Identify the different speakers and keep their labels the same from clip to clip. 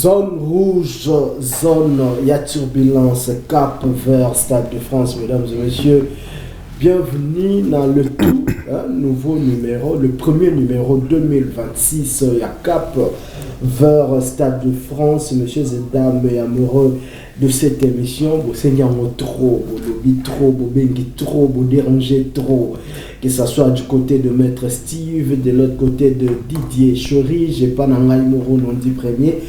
Speaker 1: Zone rouge, zone, il y a turbulence, cap vers Stade de France, mesdames et messieurs. Bienvenue dans le tout nouveau numéro, le premier numéro 2026. Il y a cap vers Stade de France, messieurs et dames et amoureux de cette émission. Vous seignez trop, vous lobby trop, vous bengi trop, vous dérangez trop. Que ce soit du côté de Maître Steve, de l'autre côté de Didier Chori, j'ai pas nangai moro non dit premier.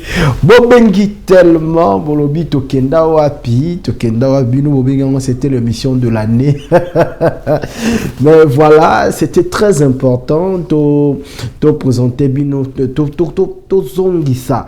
Speaker 1: Bobengi tellement, bolobi tokenda wapi, tokenda wabino bobenga, c'était l'émission de l'année. Mais voilà, c'était très important de présenter bino, to zongisa,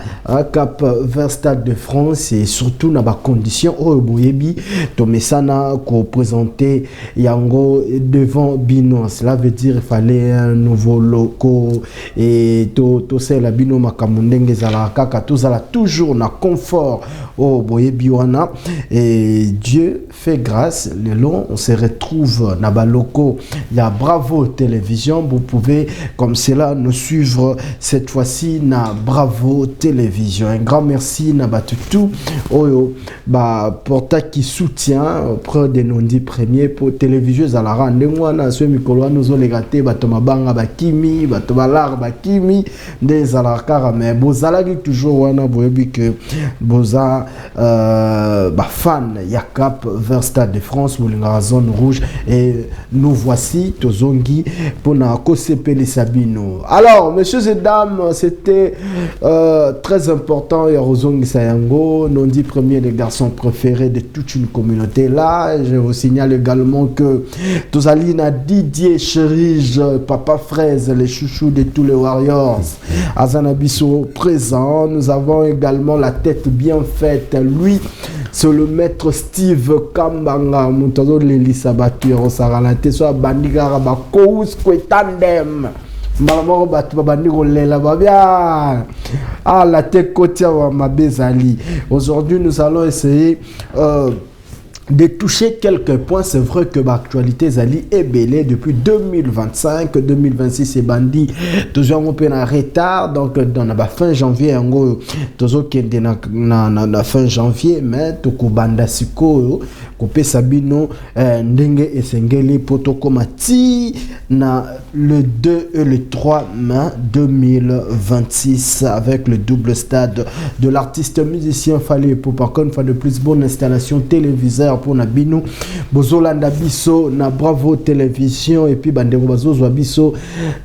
Speaker 1: cap vers Stade de France et surtout dans la condition où boyebi to mesana ko présenter yango devant bino. Cela veut dire qu'il fallait un nouveau loco et tout ça la bino makamundenge zala kaka tout ça toujours na confort au boye biwana et Dieu fait grâce le long on se retrouve na ba loco il y a Bravo Télévision vous pouvez comme cela nous suivre cette fois-ci na Bravo Télévision un grand merci na batutu oyo ba porta qui soutient auprès de nos 10 premiers pour télévision zala rande mwana so mikolo nous les gâtés bato mabanga bakimi bato balar bakimi des alarkara mais bozala toujours wana boyebi que boza fan yakap vers Stade de France bolinga zone rouge et nous voici tozongi pour na kosepeli sabino. Alors messieurs et dames c'était très important et rozongi sayango non dit premier les garçons préférés de toute une communauté là. Je vous signale également que Tozalina Didier Chérige, Papa Fraise, les chouchous de tous les Warriors. Azanabiso présent. Nous avons également la tête bien faite. Lui, c'est le maître Steve Kambanga. Moutazo Leli Sabatu, Rosaralate, soit Bandigara Bakous, Kwetandem. Maman batu bandigo lela babia. Ah la tête côtière ma bezali. Aujourd'hui, nous allons essayer de toucher quelques points. C'est vrai que l'actualité Zali est belle depuis 2025, 2026 c'est bandit. Toujours un peu en retard, donc dans la fin janvier, en gros, toujours qui est na fin janvier, mais tout banda siko, coupé sabino, ndenge et sengeli potokomati na le 2 et le 3 mai 2026 avec le double stade de l'artiste musicien Fali pour par contre faire de plus bonne installation téléviseur pour Nabino Bozolanda Biso na Bravo Télévision et puis Bandego Bazozo Biso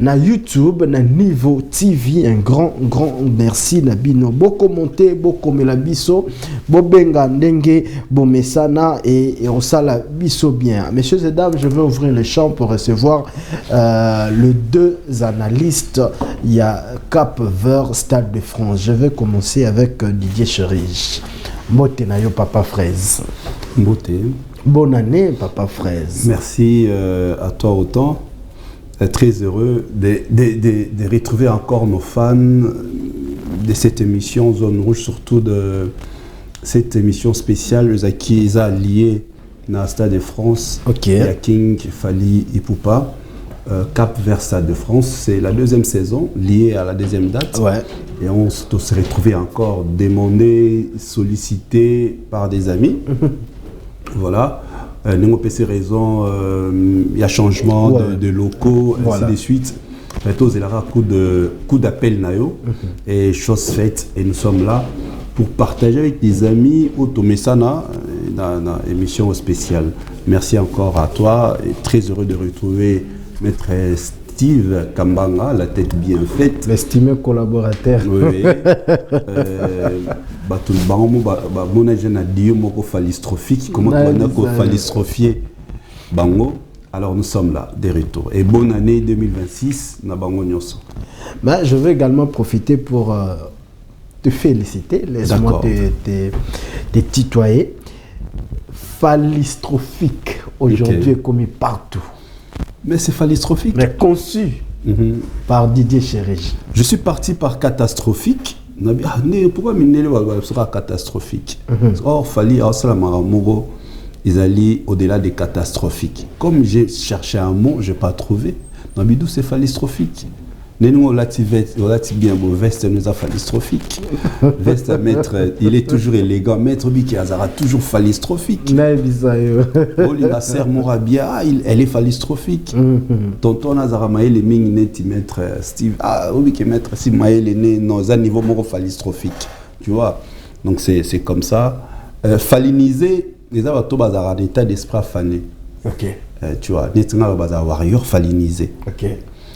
Speaker 1: na YouTube na Niveau TV. Un grand merci Nabino. Beau commenter, beau comme la Biso, beau benga ndenge, beau mesana et on sala Biso bien. Messieurs et dames, je vais ouvrir le champ pour recevoir les deux analystes. Il y a cap vers Stade de France. Je vais commencer avec Didier Chérige. Mbote na yo Papa Fraise.
Speaker 2: Mbote.
Speaker 1: Bonne année Papa Fraise.
Speaker 2: Merci à toi autant. Très heureux de retrouver encore nos fans de cette émission Zone Rouge, surtout de cette émission spéciale qui est liée à Stade de France.
Speaker 1: Ok.
Speaker 2: Il y a King, Fali, Ipupa. Cap vers Stade de France, c'est la deuxième saison liée à la deuxième date.
Speaker 1: Ouais.
Speaker 2: Et on se retrouvait encore demandé, sollicité par des amis. Voilà. Nous avons ces raisons, il y a changement de locaux, ainsi de suite. Bientôt, il y aura coup d'appel nayo et chose faite. Et nous sommes là pour partager avec des amis Otomesana dans émission spéciale. Merci encore à toi et très heureux de retrouver Maître Steve Kambanga, la tête bien faite.
Speaker 1: L'estimé collaborateur.
Speaker 2: Oui. Mon agent a dit que phallistrophique. Comment on a phallistrophié Bango. Alors nous sommes là, des retours. Et bonne année 2026, na Bango Nyonso.
Speaker 1: Je vais également profiter pour te féliciter, laisse-moi te tutoyer. Phallistrophique, aujourd'hui est commis partout.
Speaker 2: Mais c'est phallistrophique.
Speaker 1: Mais conçu par Didier Chérige.
Speaker 2: Je suis parti par catastrophique. Pourquoi Minele sera catastrophique? Or, Fali, ils allaient au-delà des catastrophiques. Comme j'ai cherché un mot, je n'ai pas trouvé. Nabidou, c'est phallistrophique. Nous, on a bien beau veste, nous a phallistrophique. Veste à maître, il est toujours élégant. Maître Biki Azara, toujours phallistrophique. Oliga Ser Morabia, elle est phallistrophique. Tonton Azara Maël est mingnet, maître Steve. Ah, oui, maître si Maël est né dans un niveau moro phallistrophique. Tu vois? Donc c'est comme ça. Phalliniser, les avatars bazar en état d'esprit fané.
Speaker 1: Ok.
Speaker 2: Tu vois, les tanga bazar warrior phalliniser.
Speaker 1: Ok.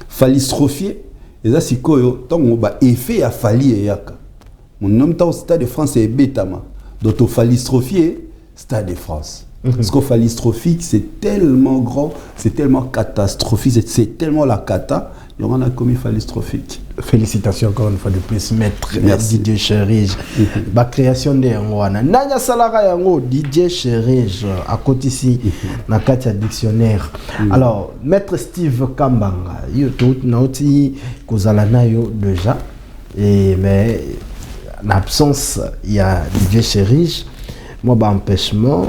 Speaker 2: Phallistrophier. Et ça, c'est quoi? Tant qu'on a effet à falli et yaka. Mon nom au Stade de France est bétama. Donc, au phallistrophier, Stade de France. Parce qu'au phallistrophique, c'est tellement grand, c'est tellement catastrophique, c'est tellement la cata, il y en a commis phallistrophique.
Speaker 1: Félicitations encore une fois de plus, maître Didier Chérige. La création de Yangoana. Nanya Salara Yango, Didier Chérige, à côté ici, dans le dictionnaire. Alors, maître Steve Kambanga, il y a tout nauti Kozalana déjà. Mais en absence, il y a Didier Chérige. Moi, empêchement.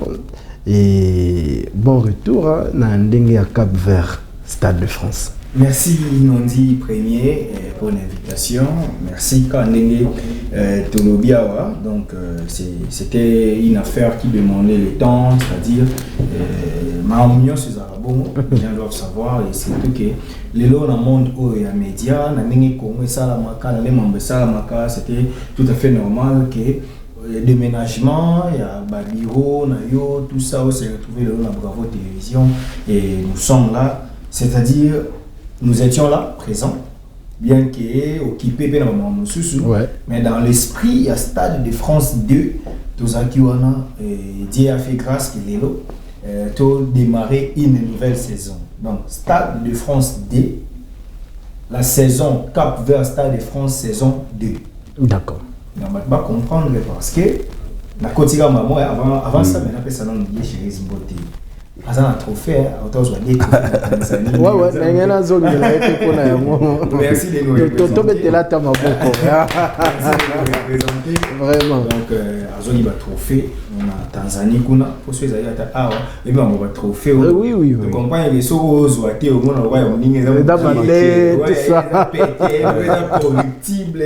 Speaker 1: Et bon retour dans le Cap Vert, Stade de France.
Speaker 3: Merci Nondi Premier pour l'invitation. Merci Kandenge Tolobiawa. Donc c'était une affaire qui demandait le temps, c'est-à-dire ma union ces arabes, les gens doivent savoir et c'est tout que les lois dans le monde où il y a médias, na ningi Congo Salamaka, les membres Salamaka, c'était tout à fait normal que déménagement, il y a Babiro, Nayo, tout ça, on s'est retrouvé dans la Bravo Télévision et nous sommes là, c'est-à-dire nous étions là, présents, bien qu'occupés par le moment mais dans l'esprit, il y a Stade de France 2, Tozakiwana, Dieu a fait grâce qu'il est là, pour démarrer une nouvelle saison. Donc, Stade de France 2, la saison Cap vers Stade de France saison 2.
Speaker 1: D'accord.
Speaker 3: On va pas comprendre parce que la quotidien maman avant ça mais après ça non lié chez les beauté azana trophée autant soit des
Speaker 1: ouais mais na zone la été kona yango
Speaker 3: merci de nous
Speaker 1: to betela ta maboko vraiment
Speaker 3: donc azoni ba trophée on a Tanzanie kuna pour ceux qui ata awa et bien on va trophée
Speaker 1: oui
Speaker 3: tu comprends les choses ou até au monde ouais on ninge
Speaker 1: ça tout ça
Speaker 3: pété corruptible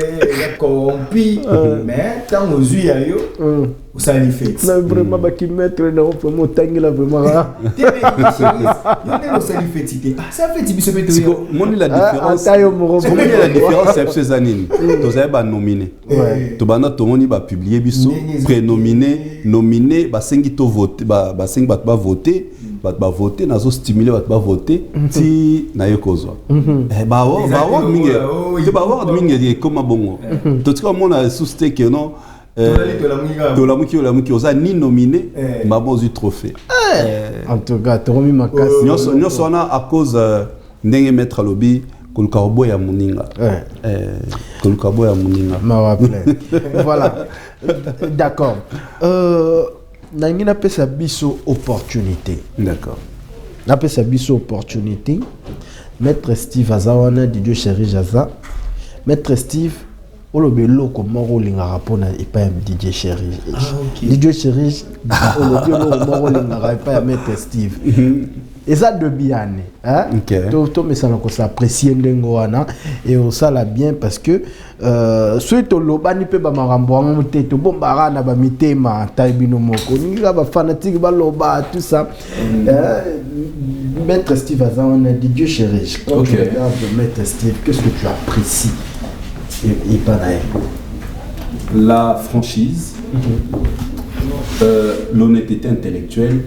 Speaker 3: corrompu mais quand on joue à yo ça lui fait
Speaker 1: là vraiment ba qui mettre dans vraiment tangela vraiment
Speaker 3: ça lui fait titer ça fait tibi se mettre
Speaker 2: mon la différence la différence c'est ces années tu as ba nominé tu bana to moni ba publier biso prénominé nominé ba sengi to voter ba sengi ba voter ba voter nazo stimuler ba voter ti na yokozwa ba wa mingi te ba wa mingi comme bongo to tika mona souste que non Tolamuki oza ni nominé maman du trophée.
Speaker 1: En tout cas, Toromi Makasi.
Speaker 2: Nous sommes à cause ndenge mettre lobby Kolkabo ya Muninga. Kolkabo ya Muninga.
Speaker 1: Voilà. D'accord. Nangi na pesa biso opportunité.
Speaker 2: D'accord.
Speaker 1: Na pesa biso opportunité. Maître Steve Azawana Didier Chérige Aza. Maître Steve Olobelo comme rolling à rapport à Didier Chérige. Didier Chérige Olobelo rolling à Maître Steve. Et ça de bien, hein? Tout mais ça on s'apprécie l'engoana et on ça la bien parce que soit to lobani pe ba marambo monte to bombara na ba mitema taibino moko ni ba fanatique ba loba tout ça. Maître Steve Azan Didier Chérige. Quand tu regardes Maître Steve, qu'est-ce que tu apprécies? Et pareil.
Speaker 2: La franchise, l'honnêteté intellectuelle.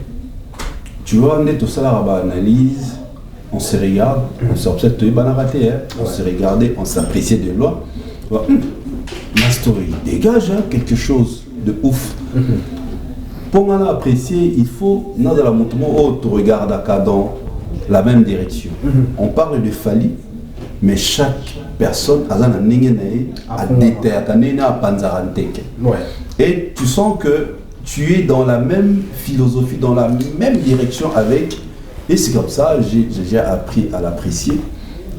Speaker 2: Tu vois, on est au salaire à analyse, on se regarde, on s'observe, on se regardait, on s'appréciait de loin. Ma story dégage quelque chose de ouf. Pour m'en apprécier, il faut, dans la montre, tu regardes dans la même direction. On parle de Fali, mais chaque personne a déterminé à Panzaranteke. Et tu sens que tu es dans la même philosophie, dans la même direction avec. Et c'est comme ça, j'ai appris à l'apprécier.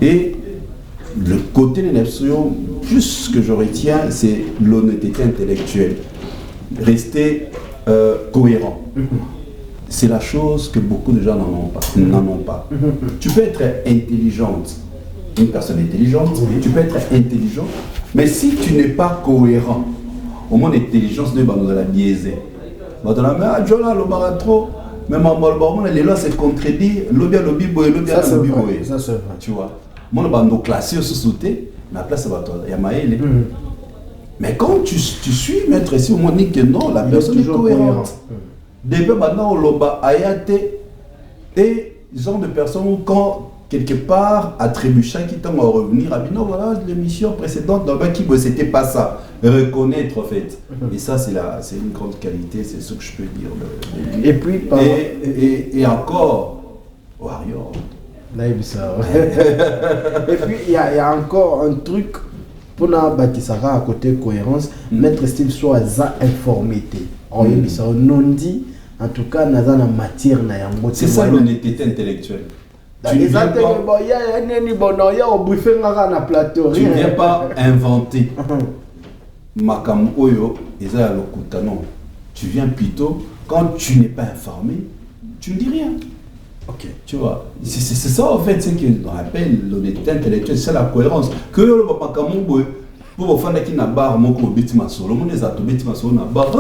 Speaker 2: Et le côté de l'option, plus ce que je retiens, c'est l'honnêteté intellectuelle. Rester cohérent. C'est la chose que beaucoup de gens n'en ont pas. Tu peux être intelligente, une personne intelligente, tu peux être intelligent, mais si tu n'es pas cohérent, au moins l'intelligence de la biaisé. Mais trop, même en les lois se contredisent, lobby boy,
Speaker 1: ça c'est vrai.
Speaker 2: Tu vois, mon bando classé sous sauté, mais à place il y a Maël. Mais quand tu suis maître ici, au moins dit que non, la personne est cohérente. Depuis maintenant, on l'a ayate et genre de personnes où quand quelque part à Trébuchin qui tend à revenir, à dire non voilà l'émission précédente dans le qui c'était pas ça, reconnaître en fait. Et ça c'est une grande qualité, c'est ce que je peux dire.
Speaker 1: Et puis
Speaker 2: et encore Warrior.
Speaker 1: Et puis il y a encore un truc pour nous bâtissera à côté cohérence, mettre style soit informé. On non dit en tout cas dans la matière na yango.
Speaker 2: C'est ça l'honnêteté intellectuelle.
Speaker 1: Tu ne viens
Speaker 2: pas inventer. Makam Oyo, non. Tu viens plutôt, quand tu n'es pas informé, tu ne dis rien.
Speaker 1: Ok.
Speaker 2: Tu vois, c'est ça en fait, c'est qu'on appelle l'honnêteté intellectuelle, c'est la cohérence. Que le Makam Oyo, pour vous faire qui n'a pas mon bêtiment solo, mon des atos bêtiment solo n'a pas.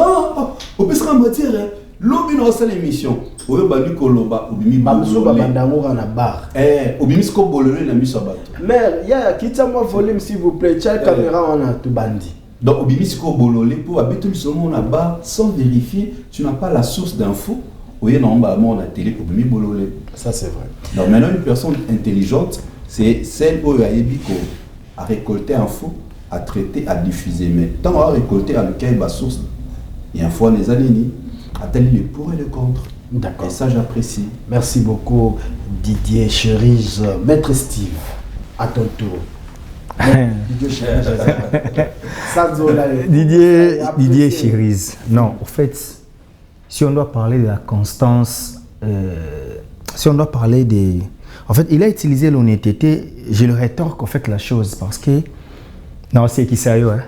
Speaker 2: Au plus en matière, l'objet dans l'émission. Oyo bandi koloba obimi
Speaker 1: bamuso babandango na bar
Speaker 2: obimi sko bololo na miso bato
Speaker 1: mais ya kitsa moi volume s'il vous plaît cha caméra on a tout bandi
Speaker 2: donc obimi sko bololo pour abeto seulement na bar sans vérifier, tu n'as pas la source d'info oyo normalement na télé obimi bololo.
Speaker 1: Ça c'est vrai.
Speaker 2: Donc maintenant une personne intelligente c'est celle oyo ayebiko à récolter info, à traiter, à diffuser, mais tant à récolter à lequel ba source il y a une fois les années atteindre le pour et le contre.
Speaker 1: D'accord.
Speaker 2: Et ça, j'apprécie.
Speaker 1: Merci beaucoup, Didier Cherise. Maître Steve, à ton tour.
Speaker 4: Didier Cherise. Non, en fait, si on doit parler de la constance, si on doit parler des... En fait, il a utilisé l'honnêteté. Je le rétorque en fait la chose parce que... Non, c'est qui sérieux, hein?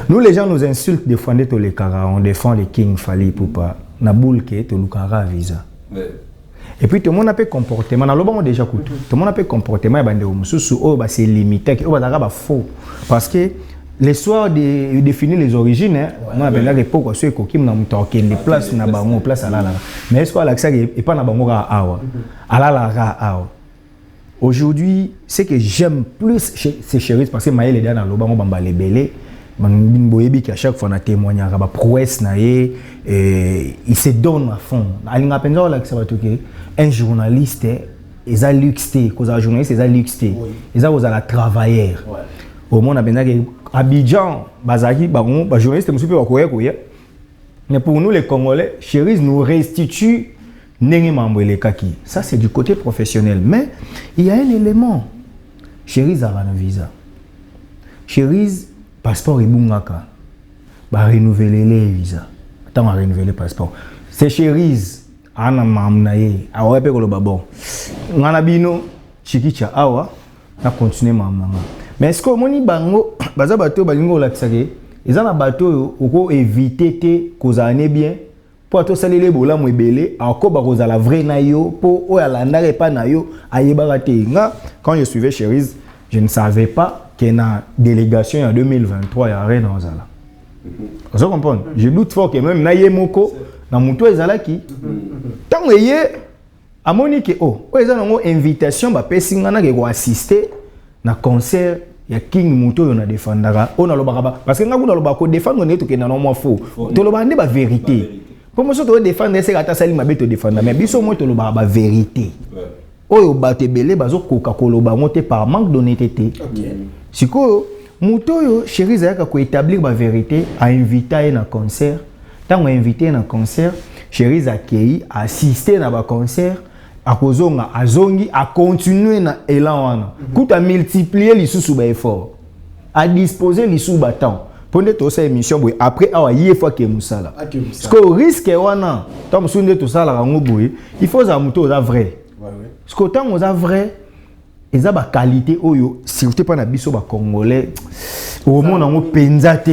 Speaker 4: Nous, les gens nous insultent des fois, on défend les King Fali pour pas. Naboulke, to lukara visa. Et puis tout le monde a peu comportement. Dans le bon déjà tout le monde a peu comportement. C'est limité. Faux. Parce que l'histoire de définir les origines, on a bien l'époque où ceux qui ont les places na bango place à la. Mais est-ce que l'accès est pas na bango à la. Aujourd'hui, ce que j'aime plus c'est Cherise parce que Maël est dans le bango bamba les belé. Boyebi qui à chaque fois na témoigne à prouesse na il se donne à fond. Alinga penza la que un journaliste ils a luxté, cause un journaliste ils a luxté. Ils a aux la travailleur. Au monde a bien Abidjan, Bazaki, Baron, journaliste monsieur peut koya. Mais pour nous les Congolais, Cherise nous restitue n'engi mambwele kaki. Ça c'est du côté professionnel, mais il y a un élément. Cherise a un visa. Cherise passeport et bungaka ba renouveler les visa tant à renouveler passeport c'est Cherise ana mamnaye awa pe ko lo bon ngana bino chikicha awa na continuer mamna mais est-ce que moni bango baza bato balingo la tsake ezana bato oko éviter te kozane bien pour to salele bola mo ebele akoba kozala vrai na yo po o yalanda pas na yo ayeba te nga quand je suivais Cherise je ne savais pas qu'il y a une délégation en 2023 il y a rien dans ça. Vous comprenez? Je doute fort que même Naye Moko, dans mon toit, qui tant que à Monique, ils ont une invitation, pour assister à un concert. Il y a King Mouto, on a défendu. Parce que nous avons défendu, on est tout qui est normalement faux. Tu as la vérité. Pour moi, tu dois défendre, c'est que tu as défendre. Mais bien sûr, moi, tu as la vérité. Oyo batebele bazo koka koloba monté par manque d'honnêteté. Siko muto yo Cherise ayaka ko établir ba vérité a invité na concert. Tant invité na concert, Cherise akei assister na ba concert, a kozonga azongi a continuer na élan wana. Kuta multiplier les sous ba effort. A disposer les sous temps. Pendant toute cette émission après awa yefa ke musala. Parce que risque wana, tant musunde tout ça la rango boy, il faut za muto za vrai. Parce que quand on a vrai, ils ont la qualité, surtout pas na biso ba congolais, au monde on pensate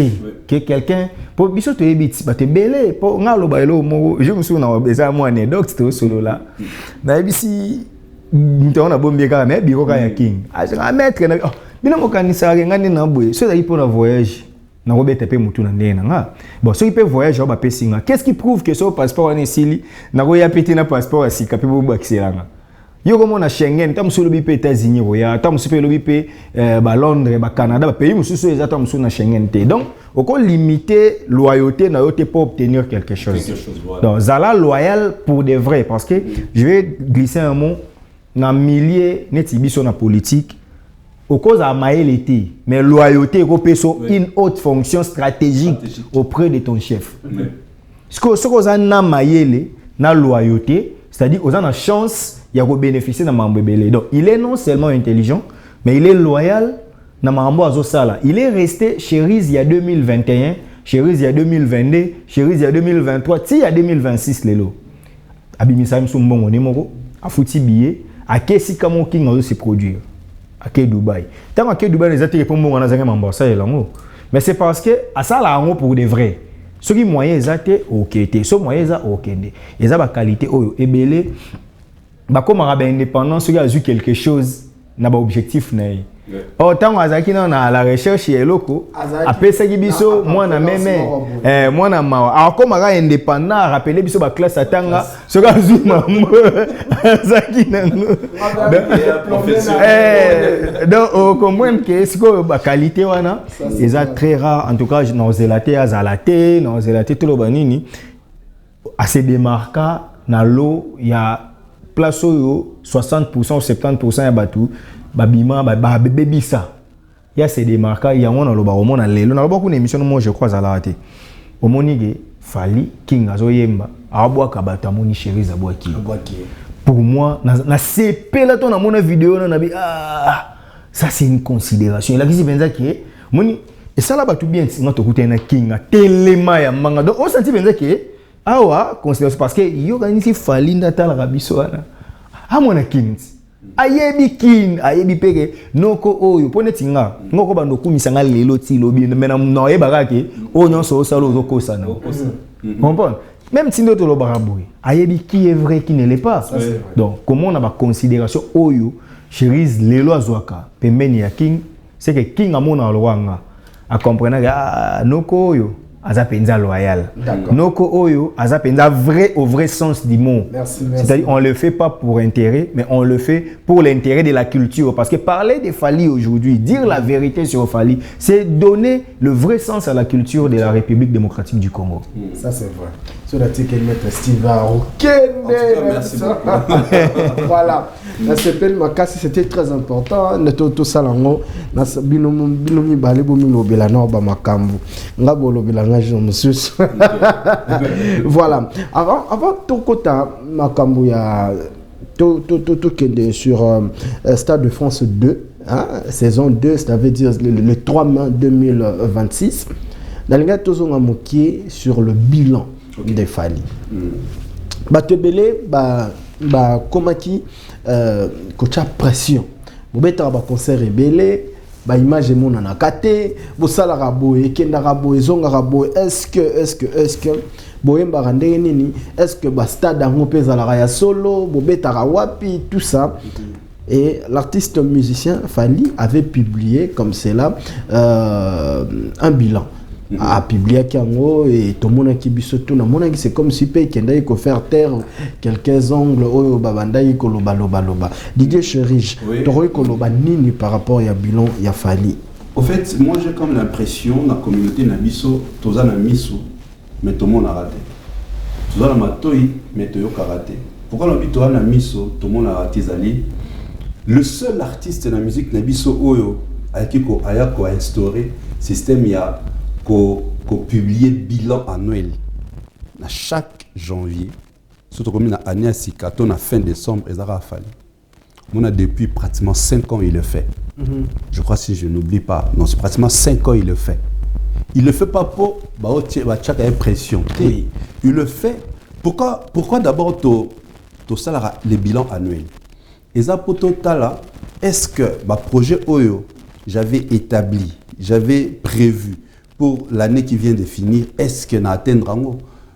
Speaker 4: que quelqu'un pour biso te ebiti ba te belé pour ngalo ba elo mo je me souviens na beza mo anecdote to solo là. Na ebisi nous avons bon bien mais biro ka ya king a mettre na bino mo kanisa ngani na boye so dali pour un voyage na robeta pe mutu na ndena nga bon so il peut voyager ba pesinga qu'est-ce qui prouve que so passeport na sili na ko ya peti na passeport asika pe bo accéléranga yo comme on a Schengen tam so lobi pe États-Unis roya tam so pe lobi pe ba Londres ba Canada ba pays mususu exactement so na Schengen te donc on peut limiter loyauté na yote pour obtenir quelque chose voilà. Donc zala loyal pour de vrai parce que je vais glisser un mot na milliers neti biso na politique au cause à maëlité mais loyauté repéso une haute fonction stratégique auprès de ton chef ce que ça na maëlé na loyauté c'est-à-dire aux a chance il y a bénéficier de mambo belé donc il est non seulement intelligent mais il est loyal na mambo azosala il est resté chez Riz il y a 2021 chez Riz il y a 2022 chez Riz il y a 2023 ti il y a 2026 lelo abimisa msumbongo ni moko afuti billet à kesi kamo king ozo se produire à Dubaï tant à Dubaï les ateliers pour mbongo na zanga mambo ça elango mais c'est parce que à ça la ngo pour de vrai ce qui moyen ezate okete so moyen za okende eza ba qualité oyo ebele ba comme ba indépendance so a eu quelque chose na ba objectif na yi autant azaki na la recherche eloko apesa biso mwana meme mwana mawa alors comme aga indépendant rappeler biso ba classe atanga so ga zuma azaki na donc on comprend que ce que ba qualité wana eza très rare en tout cas dans zelaté azalaté dans zelaté tout lo banini à se démarquer na lo il y a place oyo 60% ou 70% ya batu babima ba bébé ça il y a ces démarquants il y a on lo ba o mona lelo na beaucoup d'émissions moi je crois à la raté o monige fali king azoyemba abwa kabata moni chérie za bwaki pour moi na CP là ton na vidéo na bi ça c'est une considération la kisi benza ki moni et ça là ba tout bien nga to kutena king telema ya manga donc on senti benza ki awa considération parce que yo ganisi fali ndata la rabiso ana amona king ayebi kin ayebi peke noko oyo ponetinga ngoko bando kumisanga lelo ti lobi mena no yebaka ke o nyonso osalo ozokosa na comprendre même tindo to lo baraboy ayebi qui est vrai qui ne l'est pas donc comment on a ba considération oyo cherise lelo azwaka pembeni ya king c'est que king amona lwanga a comprendre noko oyo aza penza loyal noko oyo aza penza vrai au vrai sens du mot c'est-à-dire on le fait pas pour intérêt mais on le fait pour l'intérêt de la culture parce que parler de Fally aujourd'hui dire la vérité sur Fally c'est donner le vrai sens à la culture de la République démocratique du Congo
Speaker 1: ça c'est vrai sur la ticket mettre Steve merci voilà la CPL Makasi c'était très important tout ça lango na binomi balebo milobela na ba makambu ngabo lobela monsieur. Voilà. Avant ton quota, Makambu, il y a tout sur Stade de France 2, hein, saison 2, ça veut dire le 3 mai 2026. Dans le cas de sur le bilan des Fally. Batebele, comment qui, coach pression. Vous mettez un concert rebelle. Ba image mon na kate bo sala rabo e kenda rabo ezonga rabo est-ce que boyemba rande nini est-ce que ba stade ngo peza la ya solo bo betara wapi tout ça et l'artiste musicien Fally avait publié comme cela un bilan a publié Kiango et tout le monde qui bisoto na mona c'est comme si pay kenda ko faire taire quelques ongles oyo babandai ko loba Didier Chérige toroy ko loba nini par rapport à bilan ya Fally.
Speaker 2: Au fait moi j'ai comme l'impression la communauté na biso toza na miso mais tout le monde a raté toza na matoi mais to yo raté pourquoi la bito na miso tout le monde a raté zali le seul artiste na musique na biso oyo akiko ayako a instauré système ya qu'on publie bilan annuel à chaque janvier surtout comme l'année à Sikato à fin décembre et ça a fallu on a depuis pratiquement 5 ans il le fait je crois si je n'oublie pas non c'est pratiquement 5 ans il le fait pas pour chaque impression oui. Il le fait pourquoi d'abord to salaire les bilans annuels et ça pour total est-ce que projet Oyo j'avais établi j'avais prévu pour l'année qui vient de finir, est-ce qu'on a atteindre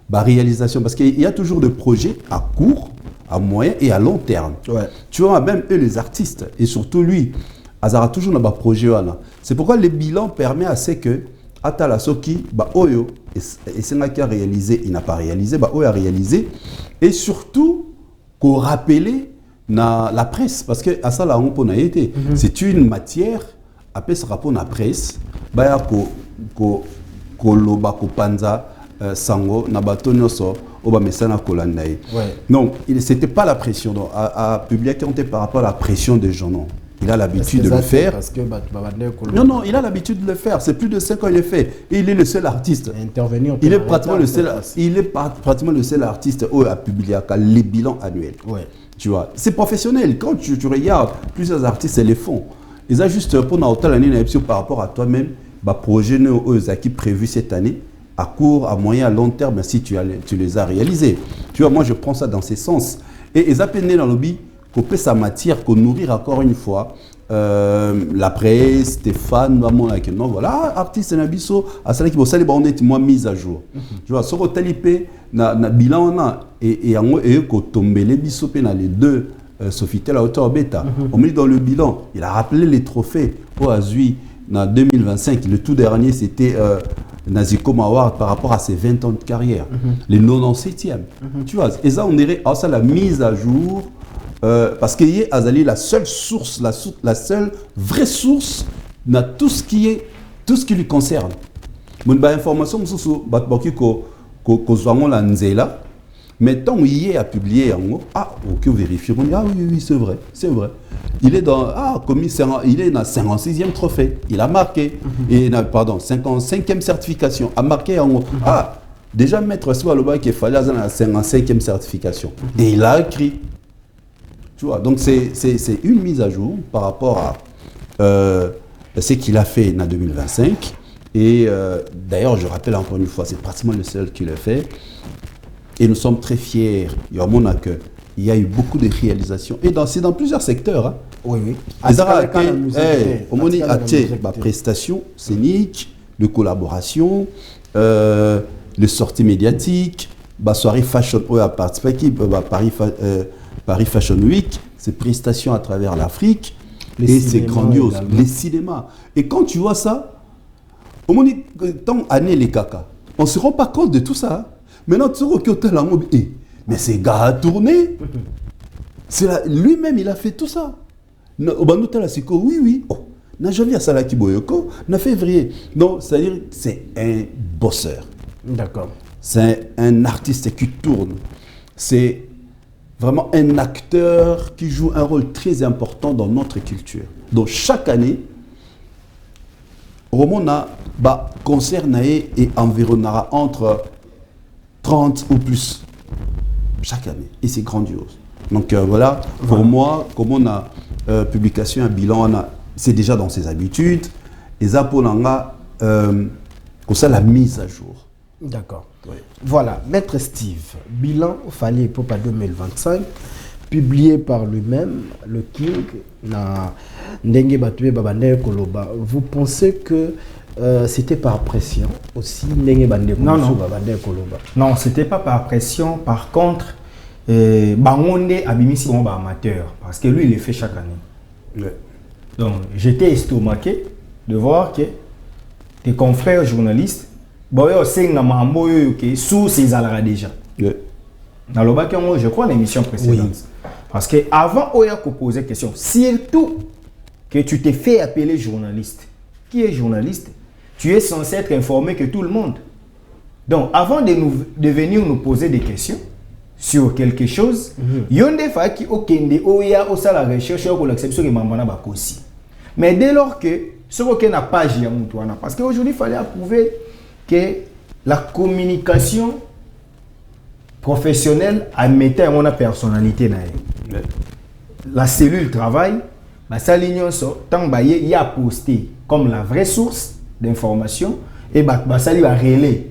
Speaker 2: la réalisation? Parce qu'il y a toujours des projets à court, à moyen et à long terme.
Speaker 1: Ouais.
Speaker 2: Tu vois, même eux, les artistes, et surtout lui, Azara toujours dans le projet. C'est pourquoi le bilan permet à ce que Atala Soki, Oyo, et c'est là qui a réalisé, il n'a pas réalisé, Oyo a réalisé, et surtout, qu'on rappelait la presse, parce que à ça, là, on a été. C'est une matière, après ce rapport à la presse, Loba, Panza, Sango, Nabato, Nyoso, Oba Mesana, Kolandaï. Donc, c'était pas la pression. Donc, à publier par rapport à la pression des gens, non. Il a l'habitude de le faire.
Speaker 1: Parce que
Speaker 2: non, il a l'habitude de le faire. C'est plus de 5 ans qu'il le fait. Et il est le seul artiste.
Speaker 1: Intervenir.
Speaker 2: Il est pratiquement le seul. Il est pratiquement le seul artiste à publier les bilans annuels.
Speaker 1: Ouais.
Speaker 2: Tu vois, c'est professionnel. Quand tu regardes plusieurs artistes, ils les font. Ils ont juste pour notre année par rapport à toi-même, projet qui prévu cette année à court, à moyen, à long terme, si tu les as réalisés. Tu vois, moi je prends ça dans ces sens. Et ils appellent dans le lobby qu'on peut sa matière, qu'on nourrir encore une fois la presse, Stéphane, non, voilà, artiste Nabiso, à cela qui va on est moins mise à jour. Tu vois, sur le talipé, na bilan on a et en qu'on tombe les biso dans les deux Sofitel à hauteur bêta. On met dans le bilan, il a rappelé les trophées au Azui en 2025. Le tout dernier c'était Naziko Mawar par rapport à ses 20 ans de carrière, les 97e. Tu vois, et ça on dirait ça la mise à jour. Parce qu'il y a Azali la seule source, la seule vraie source dans tout ce qui lui concerne. Mon information mais tant qu'il y a publié ok vérifier oui c'est vrai. Il est dans il est dans 56e trophée, il a marqué 55e certification, a marqué déjà mettre sur le bas qu'il fallait dans la 55e certification et il a écrit. Tu vois, donc c'est une mise à jour par rapport à ce qu'il a fait en 2025. Et d'ailleurs, je rappelle encore une fois, c'est pratiquement le seul qui le fait. Et nous sommes très fiers. Il y a eu beaucoup de réalisations. Et c'est dans plusieurs secteurs. Hein.
Speaker 1: Oui.
Speaker 2: Prestations scéniques, de collaboration, de sorties médiatiques, soirée fashion, à participer, Paris Fashion Week, ses prestations à travers l'Afrique, et c'est grandiose. Également. Les cinémas. Et quand tu vois ça, au moment tant année les caca, on ne se rend pas compte de tout ça. Maintenant, tu sais que mais ces gars a tourné. Lui-même, il a fait tout ça. Oui. N'a jamais à Salaki Boyoko, n'a février. Donc, c'est-à-dire c'est un bosseur.
Speaker 1: D'accord.
Speaker 2: C'est un artiste qui tourne. C'est vraiment un acteur qui joue un rôle très important dans notre culture. Donc chaque année, Romona concerne et environnera entre 30 ou plus chaque année. Et c'est grandiose. Donc voilà, pour moi, comme on a publication, un bilan, c'est déjà dans ses habitudes. Et ça, pour comme ça, la mise à jour.
Speaker 1: D'accord. Oui. Voilà, Maître Steve, bilan Fali Popa 2025, publié par lui-même, le King, Ndenge Batoué Babande Koloba. Vous pensez que c'était par pression aussi, Ndenge Bande Koloba?
Speaker 4: Non, c'était pas par pression. Par contre, Bangonde Abimisi bon amateur, parce que lui, il le fait chaque année.
Speaker 2: Ouais.
Speaker 4: Donc, j'étais estomaqué de voir que tes confrères journalistes sous ces alara déjà. Dans le bac, je crois, l'émission précédente. Oui. Parce qu'avant, on a posé la question. Surtout que tu t'es fait appeler journaliste. Qui est journaliste? Tu es censé être informé que tout le monde. Donc, avant de venir nous poser des questions sur quelque chose, il y a des fois qui ont la recherche ou l'acceptation de Mamana Bakosi. Mais dès lors que ce qu'on n'a pas, parce qu'aujourd'hui, il fallait approuver que la communication professionnelle a mis une personnalité. La cellule travaille, il y a posté comme la vraie source d'information et ça lui a relayé.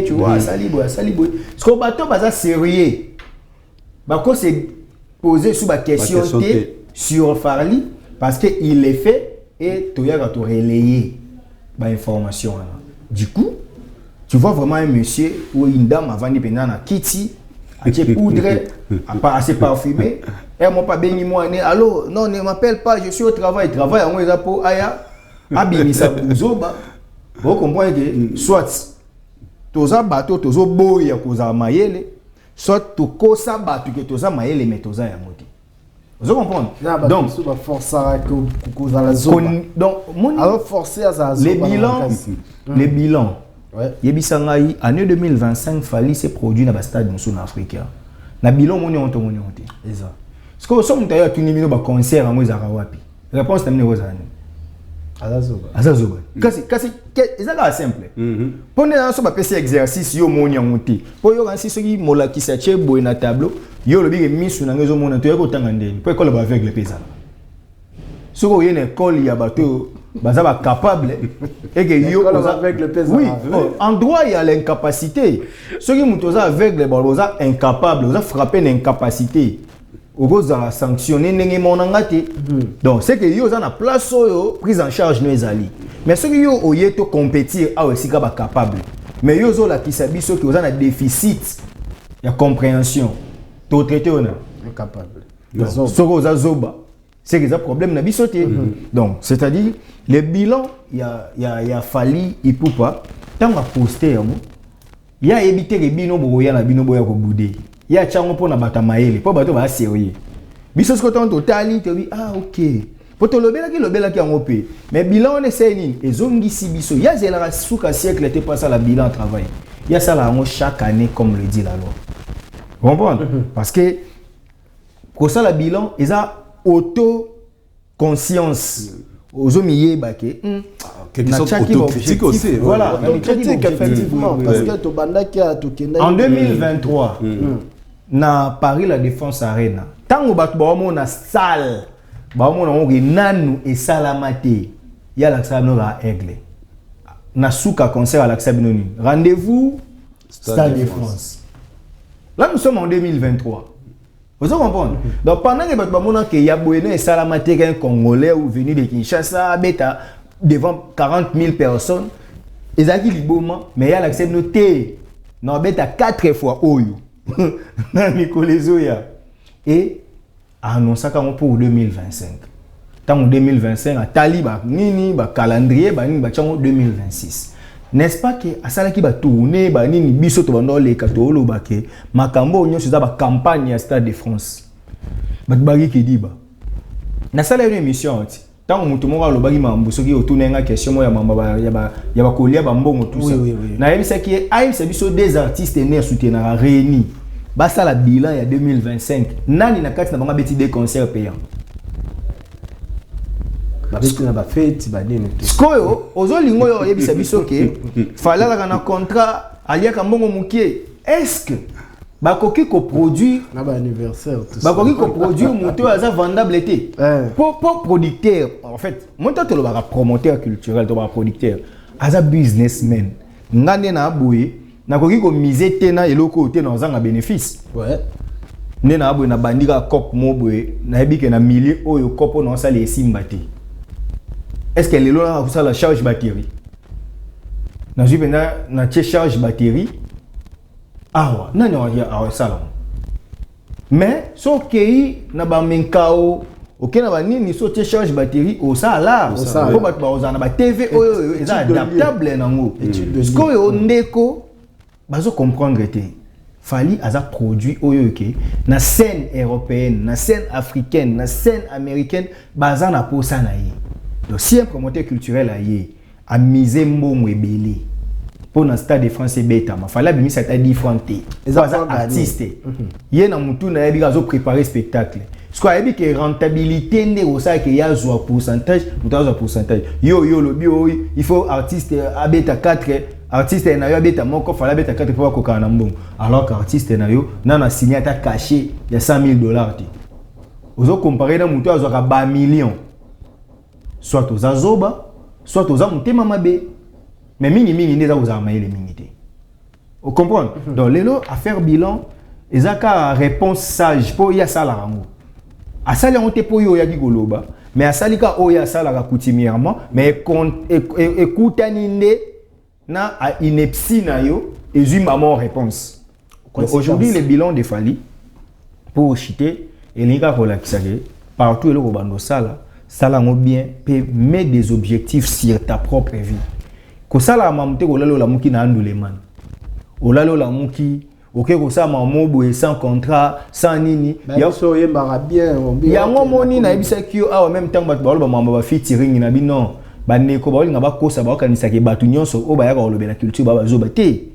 Speaker 4: Tu vois, ça lui a ce qu'on va sérieux. C'est posé sur la question sur Farli parce qu'il est fait et tu as relayé l'information. Du coup, tu vois vraiment un monsieur ou une dame avant de venir à Kitty atie poudre, pas assez parfumé. Et moi pas béni moi allô non ne m'appelle pas, je suis au travail en moi pour aya abimisa buzoba. Vous comprenez que soit toza bateau tozo boya koza mayele, soit to kosa bateau que toza mayele mais toza ya moti. Vous comprenez? Donc
Speaker 1: ça va forcer à cause la zone.
Speaker 4: Donc
Speaker 1: alors forcer à ça
Speaker 4: les bilans. Ouais. Yebisangai année 2025 fallait se produire dans le stade en Afrique. Na bilan moni on honte.
Speaker 1: Exact.
Speaker 4: Parce que somme d'ailleurs tout nimino ba concert en moza wapi. Réponse tamine wozana. Azazoba. Kasi ezala simple. Pone na so ba pesi exercice yo moni honte. Po yo kansi soki mola kisa chebo na tableau, yo lobi misu na ngezo mona to yako tanga ndeni. Po école ba aveugle pesa. Soko yene école ya bato baza ba capable et que yo
Speaker 1: avec le pesa.
Speaker 4: Oui, en droit il y a l'incapacité. Ceux qui muto za aveugle ba baza incapable, baza frapper l'incapacité. Au za sanctionner ndenge monanga te. Donc c'est que yo za na place yo prise en charge no ezali. Mais ceux qui yo oyeto compétir a aussi ba capable. Mais yo zo la kisabiso que za na déficit ya compréhension. To traiter on
Speaker 1: incapable.
Speaker 4: Soko za zoba. C'est que ça problème na bisoté. Donc c'est-à-dire les bilans il y a fallu il peut pas tant à poster il y a éviter les bino boya na bino boya ko boudé. Il y a chango pour na bata maele pour bato ba sérieux. Biso ce que ton total te dit ah OK. Pour te lobela ki ngopé. Mais bilan on essaie ni ezongisi biso. Il y a zela suka siècle était pas ça la bilan travail. Il y a ça là chaque année comme le dit la loi. Vous comprenez? Parce que pour ça la bilan ils a auto-conscience. Aux hommes baké.
Speaker 2: Quelque chose d'autocritique aussi.
Speaker 1: Voilà, critique effectivement. Parce que tu bandaki à Tokenda.
Speaker 4: En 2023, na Paris la Défense Arena. Tant que tu as na salle, nanu et salamate. Il y a l'accès à Aigle. Na souka concert à l'accès binoni. Rendez-vous Stade de France. Là nous sommes en 2023. Vous comprenez? Donc pendant que il y a Boéné et Salamate un Congolais ou venu de Kinshasa bêta devant 40 000 personnes, ils ont dit librement, mais il y a l'accès noté. Non bêta 4 fois Oyo. Dans Nicolas Zoya. Et annoncé pour 2025. Tant 2025 à Taliba nini ba calendrier ba nini ba chango 2026. N'est-ce pas que à ça qui va tourner ba nini biso to bando le katolo ba ke makambo nyo za ba campagne à Stade de France. Ba bagi ki di ba. Na sala une émission oti. Tant mutu mo ba lo bagi mambo soki otuna nga question mo ya mamba ya ba kolia ba mbongo tout ça. Na yebisa ki aim c'est biso des artistes nés soutenir à réuni. Ba ça la bilan ya 2025. Nani na kati na banga beti des concerts payants.
Speaker 1: Ba fête ba nini tout.
Speaker 4: Skoyo ozolingo yo yebisa biso ke fallait la na contrat aliaka mbongo mukie. Est-ce que bakoki ko produire
Speaker 1: na ba anniversaire tout
Speaker 4: ça bakoki ko produire moto aza vendable été pour producteur en fait monta to lo ba promoteur culturel to ba producteur aza businessman ngane na aboye na koki ko miser tena eloko te na zanga bénéfice ne na aboye na bandika cop mobwe na ebike na millier oyo copo na sala esimba te. Est-ce que les lois ont la charge batterie? Na jupena na charge batterie. Ah ouais, non ah ça. Mais so kei na ba menkao, OK na ba nini so charge batterie au ça là, ko ba ba na TV oyo est adaptable nango. Sko yo ndeko bazo comprendre te. Fali aza produit oyo ke na scène européenne, na scène africaine, na scène américaine baza na posa na ye. Donc si un promoteur culturel a misé mbongo ebele pour na Stade de France beta ma fallait bimi ça t'a dit fronté les artistes yé na mutu na yebi azo préparer spectacle ce quoi yebi que rentabilité ndé au ça que ya zo pourcentage mutu pourcentage yo lo bio il faut artiste a beta 4 artiste na yo beta moko fallait beta 4 pour ko kana mbongo alors qu'artiste na yo na signé ta cachet ya $100,000 ti ozo comparer na mutu azo ka ba millions soit aux azoba, soit aux amutema mabe. Mais mingi neza aux armaïle mingité. Vous comprenez? Donc les lots à faire bilan, ils ont qu'à réponse sage pour y a ça la rango. À ça les on te pour yo ya goloba, mais à ça li ka o ya ça la coutumièrement, mais écoute ninde na a ineptie na yo et maman réponse. Aujourd'hui, le bilan de Fali, pour chiter, et les gars, partout, le Robando Sala, Sala bien, peut mettre des objectifs sur ta propre vie. Ko Sala mamte, ko lalo la mouki na andou le man. O lalo la mouki, ok, ko sa mamobo sans contrat, sans nini.
Speaker 1: Il y a un
Speaker 4: moni na ebisa kyo, en même temps, ba mambo ba featuring na bi non. Ba neko ba nga ba kosa ba kanisa ke batu nyonso o ba ya ko lobela culture ba zo ba te.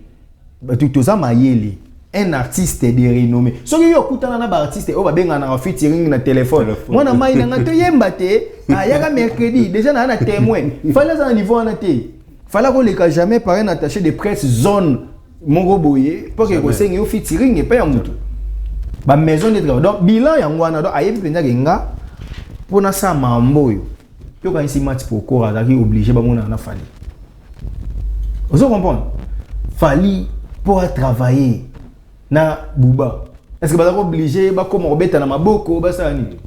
Speaker 4: Ba tout ça mayele. Un artiste de renommée. So yo kutana na ba artiste o ba benga na featuring na téléphone. Moi na mai na to yemba te. Ayaka mercredi déjà na témoin. Fallait ça niveau na te. Fallait qu'on les jamais par un attaché de presse zone mongo boye pour que ko sengi o featuring et pas ya mutu. Ba maison de travail. Donc bilan ya ngwana do ayebi penza genga pona sa mambo yo. Yo quand ici match pour corps là qui obligé ba mona na Fali. Vous comprenez? Fali pour travailler na Bouba. Est-ce que ba obligé ba comme obeta na maboko ba ça ni?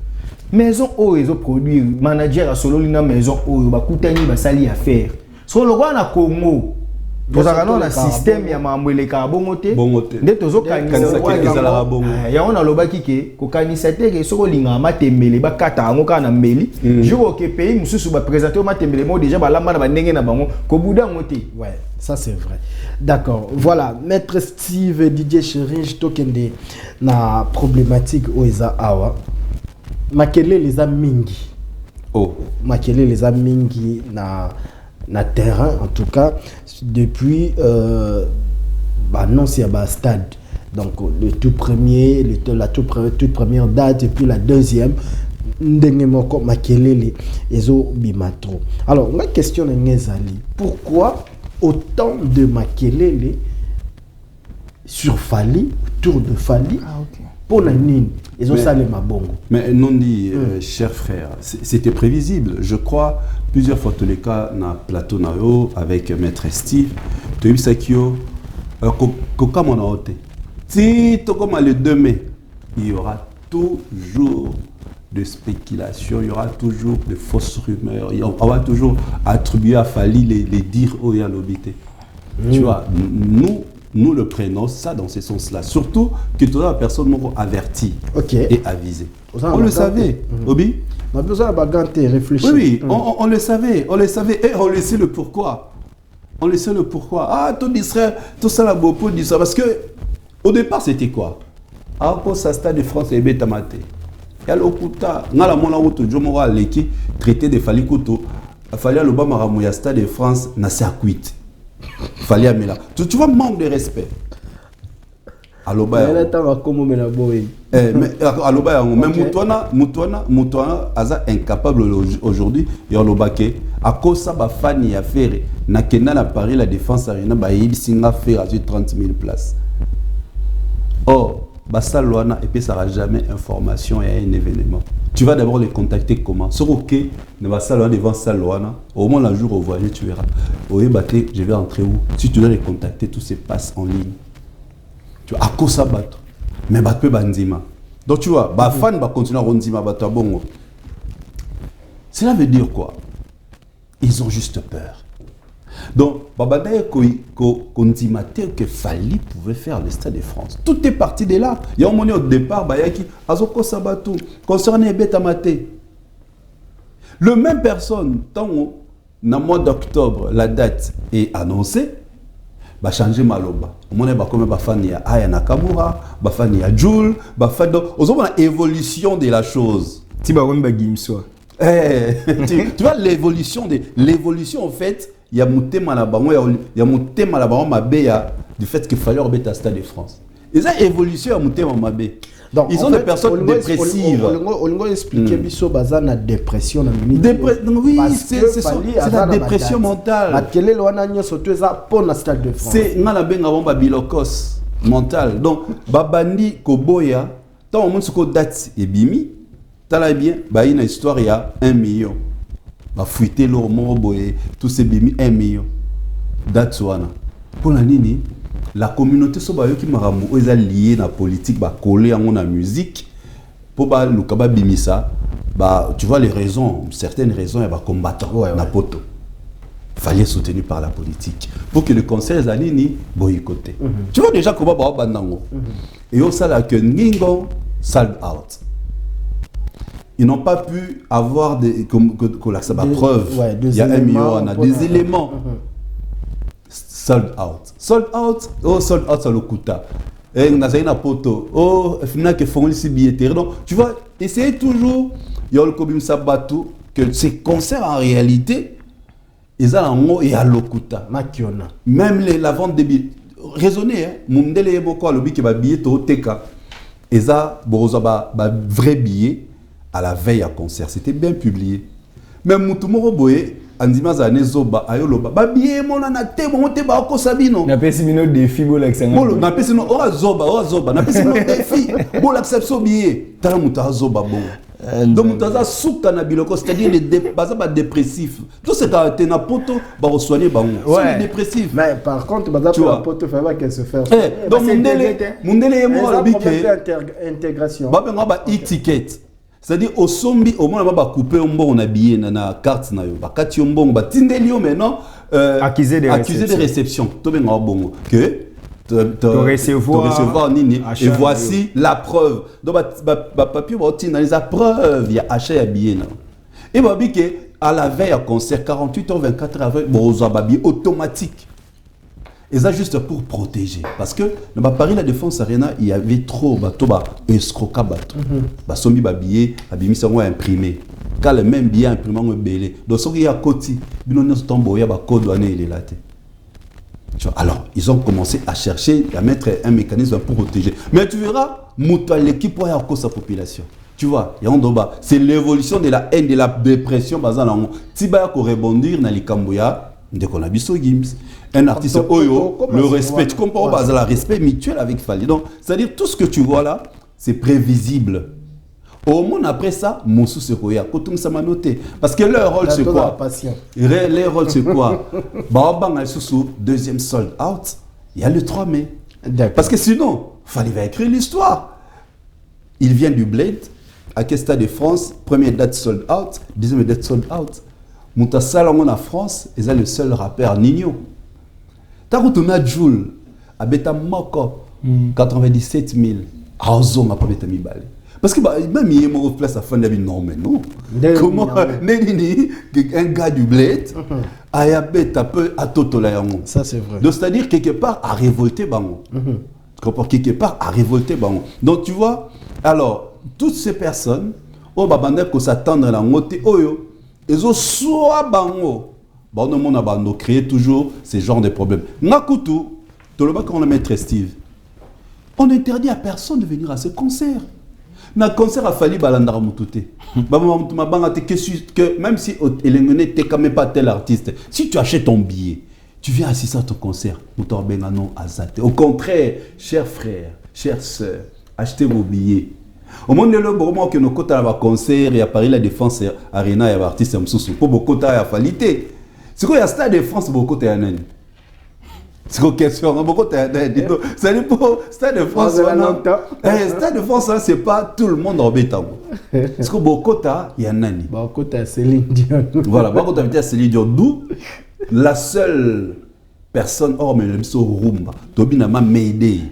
Speaker 4: Maison o ils produire manager a solo na maison o ba kutani ba sali affaire. So le roi na Congo. Vous avez un système ya mamwele ka bongote. Nde tozo kanisa
Speaker 2: la bongo.
Speaker 4: Ya on a loba kike ko kanisa te ke soko linga matembele ba kata ngo kana mbeli. Jour ke pays mususu ba présenter matembele mo déjà ba lamba na ba ndenge na bango ko buda ngote.
Speaker 1: Ouais, ça c'est vrai. D'accord. Voilà, maître Steve DJ Chérige tokende na problématique oeza awa. Makele les amingi.
Speaker 2: Oh,
Speaker 1: Makele les amingi na terrain en tout cas depuis non c'est à stade donc le tout premier la toute première date et puis la deuxième ndenge makelele ezo bimatro. Alors ma question ngezali pourquoi autant de makelele sur Fali autour de Fali pour la nini ils ont salé ma bongo.
Speaker 2: Mais non dit cher frère, c'était prévisible. Je crois plusieurs fois tous les cas na plateau nao avec maître Steve, tu as vu ça kio koka mon hôte. Si to comme le 2 mai, il y aura toujours de spéculation, il y aura toujours de fausses rumeurs, on va toujours attribuer à Fali les dire au et à l'obité. Tu vois, nous le prenons ça dans ce sens-là. Surtout que tu as la personne avertie et avisée. On le savait, Obi.
Speaker 1: On a besoin de réfléchir.
Speaker 2: Oui, on le savait, et on le sait le pourquoi. On le sait le pourquoi. Ah, tout d'Israël, tout ça la beaucoup dit ça. Parce que au départ, c'était quoi? À cause de Stade de France et Betamate. Il y a l'Okuta, on a la mona où tout le monde a l'équipe traité de Fali Koutou. Il fallait le Bamaramouya Stade de France, n'a pas quitté. Fallait amener là. Tu vois, manque de respect. Aloba. Mais aloba, même Moutouana, Aza incapable aujourd'hui. Et aloba ke à cause ça ba fani à faire. Na kena na Paris la défense arena ba yibisinga faire à 30 000 places. Or, basta loana et puis ça n'aura jamais information et un événement. Tu vas d'abord les contacter comment? Sur OK, ne va pas devant Saloana. Au moins, le jour au voyage, tu verras. Au Baté, je vais entrer où? Si tu dois les contacter, tout se passe en ligne. Tu vois, à quoi ça battre? Mais bat peu bandima. Donc tu vois, bah fan va continuer à rondima battre bongo. Cela veut dire quoi? Ils ont juste peur. Donc, Babadaye Kondimaté que Fali pouvait faire le Stade de France. Tout est parti de là. Il y a un moment au départ, Bayaki, Azoko Sabatou, concerné Betamate. Le même personne, tant au mois d'octobre, la date est annoncée, va changer Maloba. Au moment où comme Bafani a Aya Nakamura, Bafani a Jules, Bafani. Aux autres, on a évolution de la chose.
Speaker 4: Tu vois
Speaker 2: l'évolution en fait. Il y a mon thème à la Mabé du fait qu'il fallait remettre à Stade de France. Et ça évolution à mon thème à Mabé. Ils ont des personnes dépressives.
Speaker 1: On va expliquer biso baza na dépression na minute.
Speaker 2: Oui, c'est la dépression mentale.
Speaker 1: Quel est le wana surtout ça pour la Stade de France.
Speaker 2: C'est ngala benga bomba bilokos mental. Donc babandi koboya tant au monde ce date et bimi, tala bien, ba une histoire il y a 1 million. Va fuiter l'or boye tous ces bimi 1 million. That's one. Pour la nini, la communauté soba yo ki maramu eza lié na politique ba coller en na musique pour ba lukaba bimisa ba tu vois les raisons, certaines raisons et ba combattre na poto. fallait soutenu par la politique pour que le concert Zanini boycotté. Tu vois déjà comment va bandango. Et au ça là que Ningo sold out. Ils n'ont pas pu avoir des preuve.
Speaker 1: Ouais,
Speaker 2: il y a un million, on a des éléments. Sold out. Sold out, oh sold out ça le coûta. Et on a une poto. Oh, finalement que font ici billetterie. Donc tu vois, essayez toujours il y a le Kobim Sabatu que ces concerts en réalité ils ont un mot et à l'okuta.
Speaker 1: Makiona.
Speaker 2: Même la vente des billets. Raisonnez, hein. Mundele est beaucoup à l'objet qui va billet au TK. Ils ont un vrai billet à la veille à concert. C'était bien publié. Même Moutoumoro Boye, Andima Zane Zoba, Ayoloba, ba billet mon anate, mon te ba ko sabino.
Speaker 3: Na pesi mino défi bo l'accent.
Speaker 2: Bolo, na pesi no ora Zoba, na pesi no défi. Bo l'acception billet. Tala Mouta Zoba bon. Donc Mouta souka na biloko, c'est-à-dire les dépressifs. Tout ce qu'a été na poto, ba soigner ba on. C'est les dépressifs.
Speaker 1: Mais par contre, ba la poto fait pas qu'elle se fait.
Speaker 2: Donc Mundele est moi le biquet.
Speaker 1: Intégration.
Speaker 2: Ba ben ba e-ticket. C'est-à-dire au sombi au moins va couper un bon habillé na carte na yo ba kati un bon ba tindeli yo maintenant
Speaker 4: accusé de
Speaker 2: réception to ben bon que te recevoir nini et voici la preuve donc ba papier ba tinda les preuve il y a achat habillé na et ba bi que à la veille à concert 48 heures 24 heures bon zo ba billet automatique. Et ça juste pour protéger. Parce que dans Paris, la Défense Arena, il y avait trop escroquat bateau. Sombi billet, abimi ça imprimé. Quand le même billet imprimé on belé. Donc ce qui est à côté, binono tombo ya ba code douanier il est là. Alors, ils ont commencé à chercher à mettre un mécanisme pour protéger. Mais tu verras, l'équipe pour à cause de sa population. Tu vois, c'est l'évolution de la haine, de la dépression bazan Tiba ko rebondir na likamboya de Konabiso Gims. Un artiste Oyo, le respect, tu comprends pas, le respect mutuel avec Fali. Donc, c'est-à-dire tout ce que tu vois là, c'est prévisible. Au moins après ça, Moussou se koya, Kotum sama noté. Parce que leur rôle c'est quoi? Leur rôle c'est quoi? Babang Sousou, deuxième sold out, il y a le 3 mai. Parce que sinon, Fali va écrire l'histoire. Il vient du Bled, à Kesta de France, première date sold out, deuxième date sold out. Mouta Salomon en France, ils ont le seul rappeur Nino. T'as retourné Joule, à Beta Moko, 97 000. À Ozoma, pas Beta Mibale. Parce que même il y a une place à fond de non, mais non. Comment un gars du bled, a Beta peu à Toto la yango.
Speaker 1: Ça c'est vrai.
Speaker 2: Donc c'est-à-dire quelque part à révolter Bango. Tu comprends? Quelque part à révolter Bango. Donc tu vois, alors, toutes ces personnes, au Babanda qu'on s'attendre à la montée, ils ont soit Bango. Bon, on a créé toujours ce genre de problèmes. Nakutu, tout le monde qu'on a maître Steve, on interdit à personne de venir à ce concert. Dans le concert a fallu balandara mutute. Que même si tu n'es quand même pas tel artiste, si tu achètes ton billet, tu viens assister à ton concert. Au contraire, chers frères, chères sœurs, achetez vos billets. Au moment où que nos quotas à concert et à Paris la Défense Arena et artistes pour beaucoup de qualité. C'est quoi, il y a Stade de France, beaucoup de temps. C'est quoi, question, beaucoup de temps. C'est pour Stade de France. Stade de France, c'est pas tout le monde en béton. C'est quoi, beaucoup de temps, il y a un an.
Speaker 1: Beaucoup de Céline Dion.
Speaker 2: Voilà, beaucoup de temps, Céline Dion. D'où la seule personne, hors mais le Rumba, Tobinama Meidei,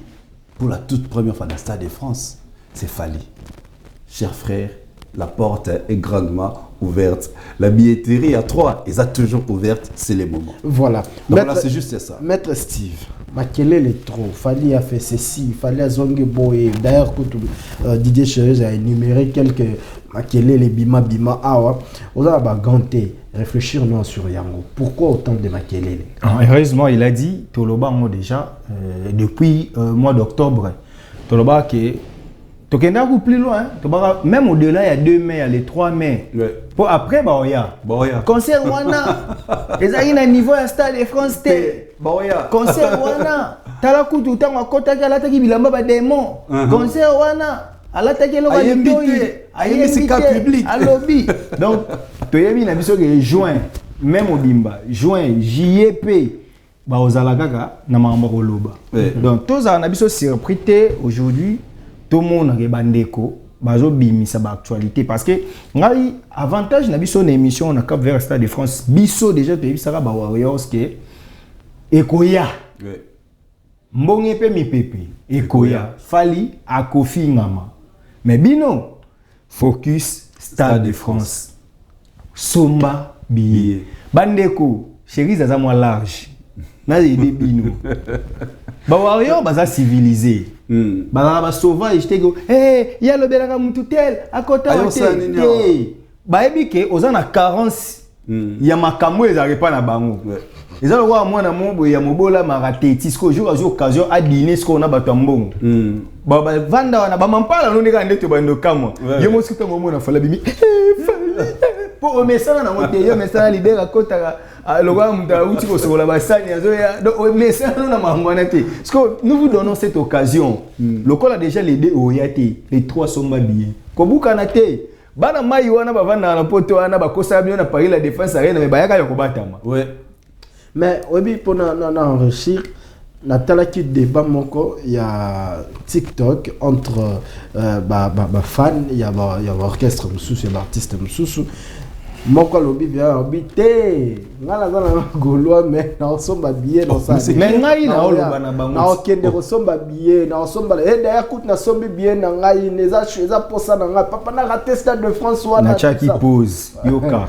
Speaker 2: pour la toute première fois dans le Stade de France, c'est Fali. Chers frères, la porte est grandement ouverte. La billetterie à 3, ils sont toujours ouverte, c'est le moment.
Speaker 1: Voilà.
Speaker 2: Donc là, c'est juste ça.
Speaker 1: Maître Steve, Makele est trop. Fali a fait ceci, Fali a zongue boy. D'ailleurs, Didier Chereuse a énuméré quelques Makele, les Bima, Awa. On a ganté, réfléchir non sur Yango. Pourquoi autant de Makele?
Speaker 4: Heureusement, il a dit, Toloba, moi déjà, depuis mois d'octobre, Toloba qui est. Tu vas plus loin, même au-delà, il y a 2 mai, il y a les 3 mai. Ouais. Pour après, il y a concert Wana. Les amis à niveau à Stade de France, concert Wana. Talaku tout le temps, à la taki bilamba ba démon. Concert Wana. À la taki lo ba
Speaker 2: public.
Speaker 4: À lobby. Donc, tu as mis la mission que juin, même au Bimba, juin, JEP. Ba ozalaka na mambo loba. Donc, tous en abiso surpris aujourd'hui. Tout le monde a bandeko, bazo bimisa ba actualité parce que ngai avantage na biso na émission na Cap Vert Stade de France biso déjà te bisaka ba Warriors que ekoya mbonge pe mipepe ekoya fali akofi ngama mais bino focus Stade de France somba billet bandeko chérie zaza moi large na idée bino ba Warriors baza civilisé ba sauvage te go ya lo belaka mutu tel akota te ba ebike ozana carence ya makambo ezake pa na bango eza lokwa mwana mobo ya mobola marateti siko jour à jour occasion a dîner siko na bato mbongo ba vanda wana ba mampala no ndeka ndeto bando kamwa yo mosika momo na fala bimi po o mesana na mote yo mesana libera kota lokwa muta uti ko sola basani azo ya o mesana na mangwana te siko nous vous donnons cette occasion lokola déjà les deux oyate les trois sont habillés kobuka na te bana mai wana bavanda na poto wana bakosa bien na Paris la défense arena mais bayaka yo kobatama
Speaker 1: ouais. Mais oui, pour enrichir, Natala qui débat moko, il y a TikTok entre fans, il y a orchestre moussous, il y a artiste moussous. Moko lobi vient habiter. Ngala zana goloa mais na osomba billet dans ça.
Speaker 4: Mais ngai na oloba na bango.
Speaker 1: Na okende osomba billet, na osomba d'ailleurs coûte na sombi billet na ngai neza cheza posa na ngai papa na raté Stade de France wana.
Speaker 4: Na chaki pose yoka.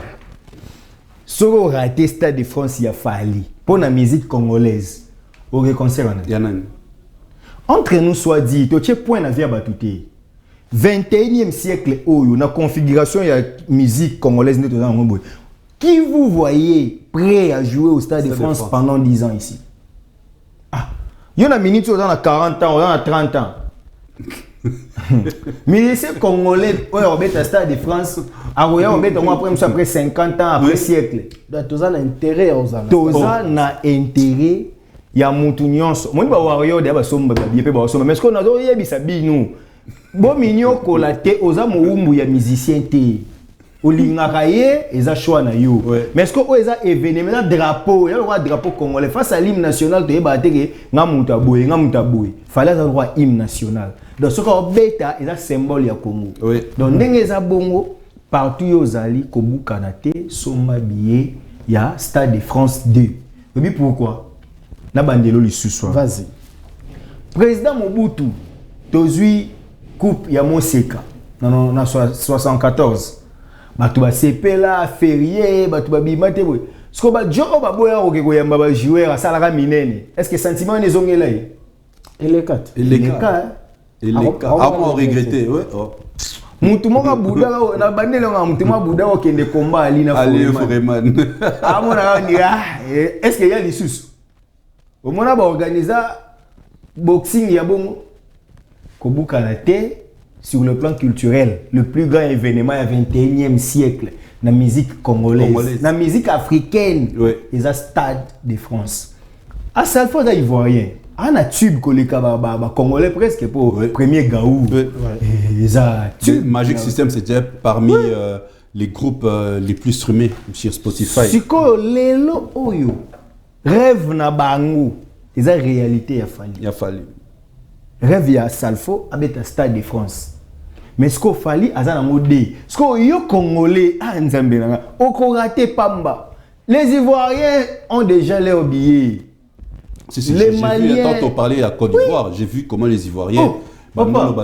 Speaker 4: Soro raté Stade de France ya fali pour la musique congolaise au concert
Speaker 2: Yanani
Speaker 4: entre nous soit dit to point na via batuté 21e siècle oyo na configuration ya musique congolaise neto za ngombo qui vous voyez prêt à jouer au Stade de France pendant 10 ans ici yo na minute on a 40 ans on a 30 ans Ministre congolais, on au Stade de France, après 50 ans, après siècle.
Speaker 1: Tous ont intérêt aux amis.
Speaker 4: Tous ont intérêt. Il y a mon union. Moi, je vais voir mais ce qu'on a dit, c'est que bon mignon colaté aux amis où il y a musicien té. Au lingaraye, ils ont choix na yo. Mais ce qu'on a événement drapeau, il y a le drapeau congolais face à l'hymne national, tu es battu ngamutaboué. Fallait avoir hymne national. Donc ce qu'on bêta, il y a un symbole ya Congo. Donc n'engeza bongo partout yozali kobu kanate soma billet ya Stade de France 2. Et puis pourquoi? Na bandelo li suswa.
Speaker 1: Vas-y.
Speaker 4: Président Mobutu tozui coupe ya Moseka. Non 74. Batu ba sepela férié, batu ba bimate boy. Ce qu'on ba joko ba boya okeko yamba ba joueur asalaka minene. Est-ce que sentiment ne zongela yi?
Speaker 1: Et les quatre.
Speaker 2: Et les cas. On regretté, ouais.
Speaker 4: Mutu moka buda na bandele nga mutu moka buda okende combat ali na
Speaker 2: Foreman.
Speaker 4: Amona ni est-ce qu'il y a des sous? Au mona ba organiser boxing ya bongo kobuka la té sur le plan culturel, le plus grand événement du 21e siècle la musique congolaise. La musique africaine, les Stade de France. À chaque fois ivoirien. On a tube koleka ba congolais presque pour premier gaou.
Speaker 2: Magic System c'était parmi les groupes les plus streamés sur Spotify.
Speaker 4: Siko lelo oyo rêve na bango, eza réalité ya fali. Rêve ya Salfo abeta Stade de France. Mais ce qu'on fali azana modé. Ce qu'on yo congolais nzambe nanga okoraté pamba. Les Ivoiriens ont déjà leur billet.
Speaker 2: Les Maliens. Quand on parlait à Côte d'Ivoire, j'ai vu comment les Ivoiriens.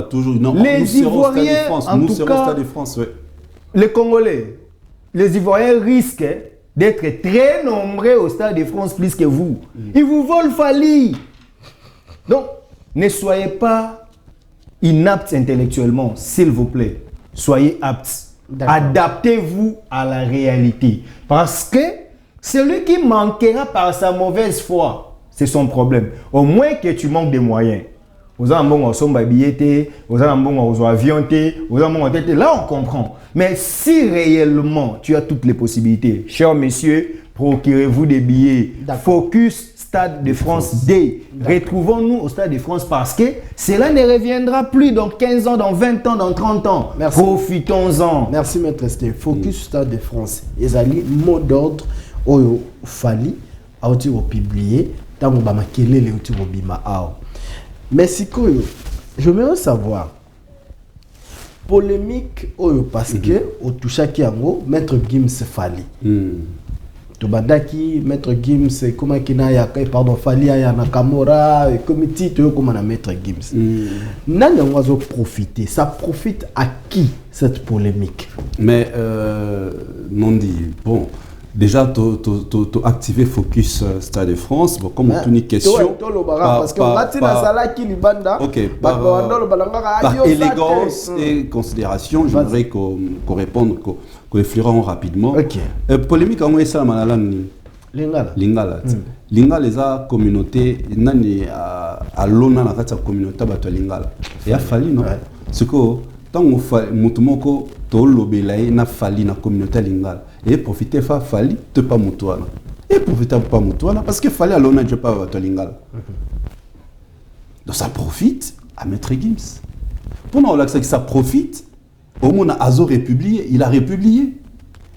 Speaker 2: Toujours, non,
Speaker 4: les Ivoiriens,
Speaker 2: nous serons au Stade de France.
Speaker 4: Les Congolais, les Ivoiriens risquent d'être très nombreux au Stade de France plus que vous. Ils vous volent Fali. Donc, ne soyez pas inaptes intellectuellement, s'il vous plaît. Soyez aptes. Adaptez-vous à la réalité. Parce que celui qui manquera par sa mauvaise foi, c'est son problème. Au moins que tu manques de moyens. Vous avez un bon billet, vous avez un bon avion, vous avez un bon tête. Là, on comprend. Mais si réellement tu as toutes les possibilités, chers messieurs, procurez-vous des billets. Focus Stade de France D. Retrouvons-nous au Stade de France parce que cela ne reviendra plus dans 15 ans, dans 20 ans, dans 30 ans.
Speaker 1: Merci.
Speaker 4: Profitons-en.
Speaker 1: Merci, Maître Sté. Focus Stade de France. Ils allaient mot d'ordre au Fali, à publier. Mais si je veux savoir, polémique parce que au touchaki yango Maître Gims Fali. Tobandaki Maître Gims comment kina ya pardon Fali ya Nakamura comité to comme na Maître Gims. Nani on profiter, ça profite à qui cette polémique?
Speaker 2: Mais non dit bon. Déjà, tu as activé Focus Stade de France. Bon, comme on une question.
Speaker 1: Parce qu'on a
Speaker 2: par élégance et considération, j'aimerais qu'on réponde, qu'on effleurons rapidement. Polémique en moi, ça, Lingala. Lingala, les a communauté, nani à l'ona na kata communauté bato Lingala. Et a fallu non. Ce que tant on fait mutumoko to lobelaye na fali na communauté Lingala. Et profiter fa fali te pas mutuana. Et profiter pas mutuana parce que fali à l'ona je pas bato Lingala. Donc ça profite à Maître Gims. Pendant que ça profite, au moins Azo républié, il a républié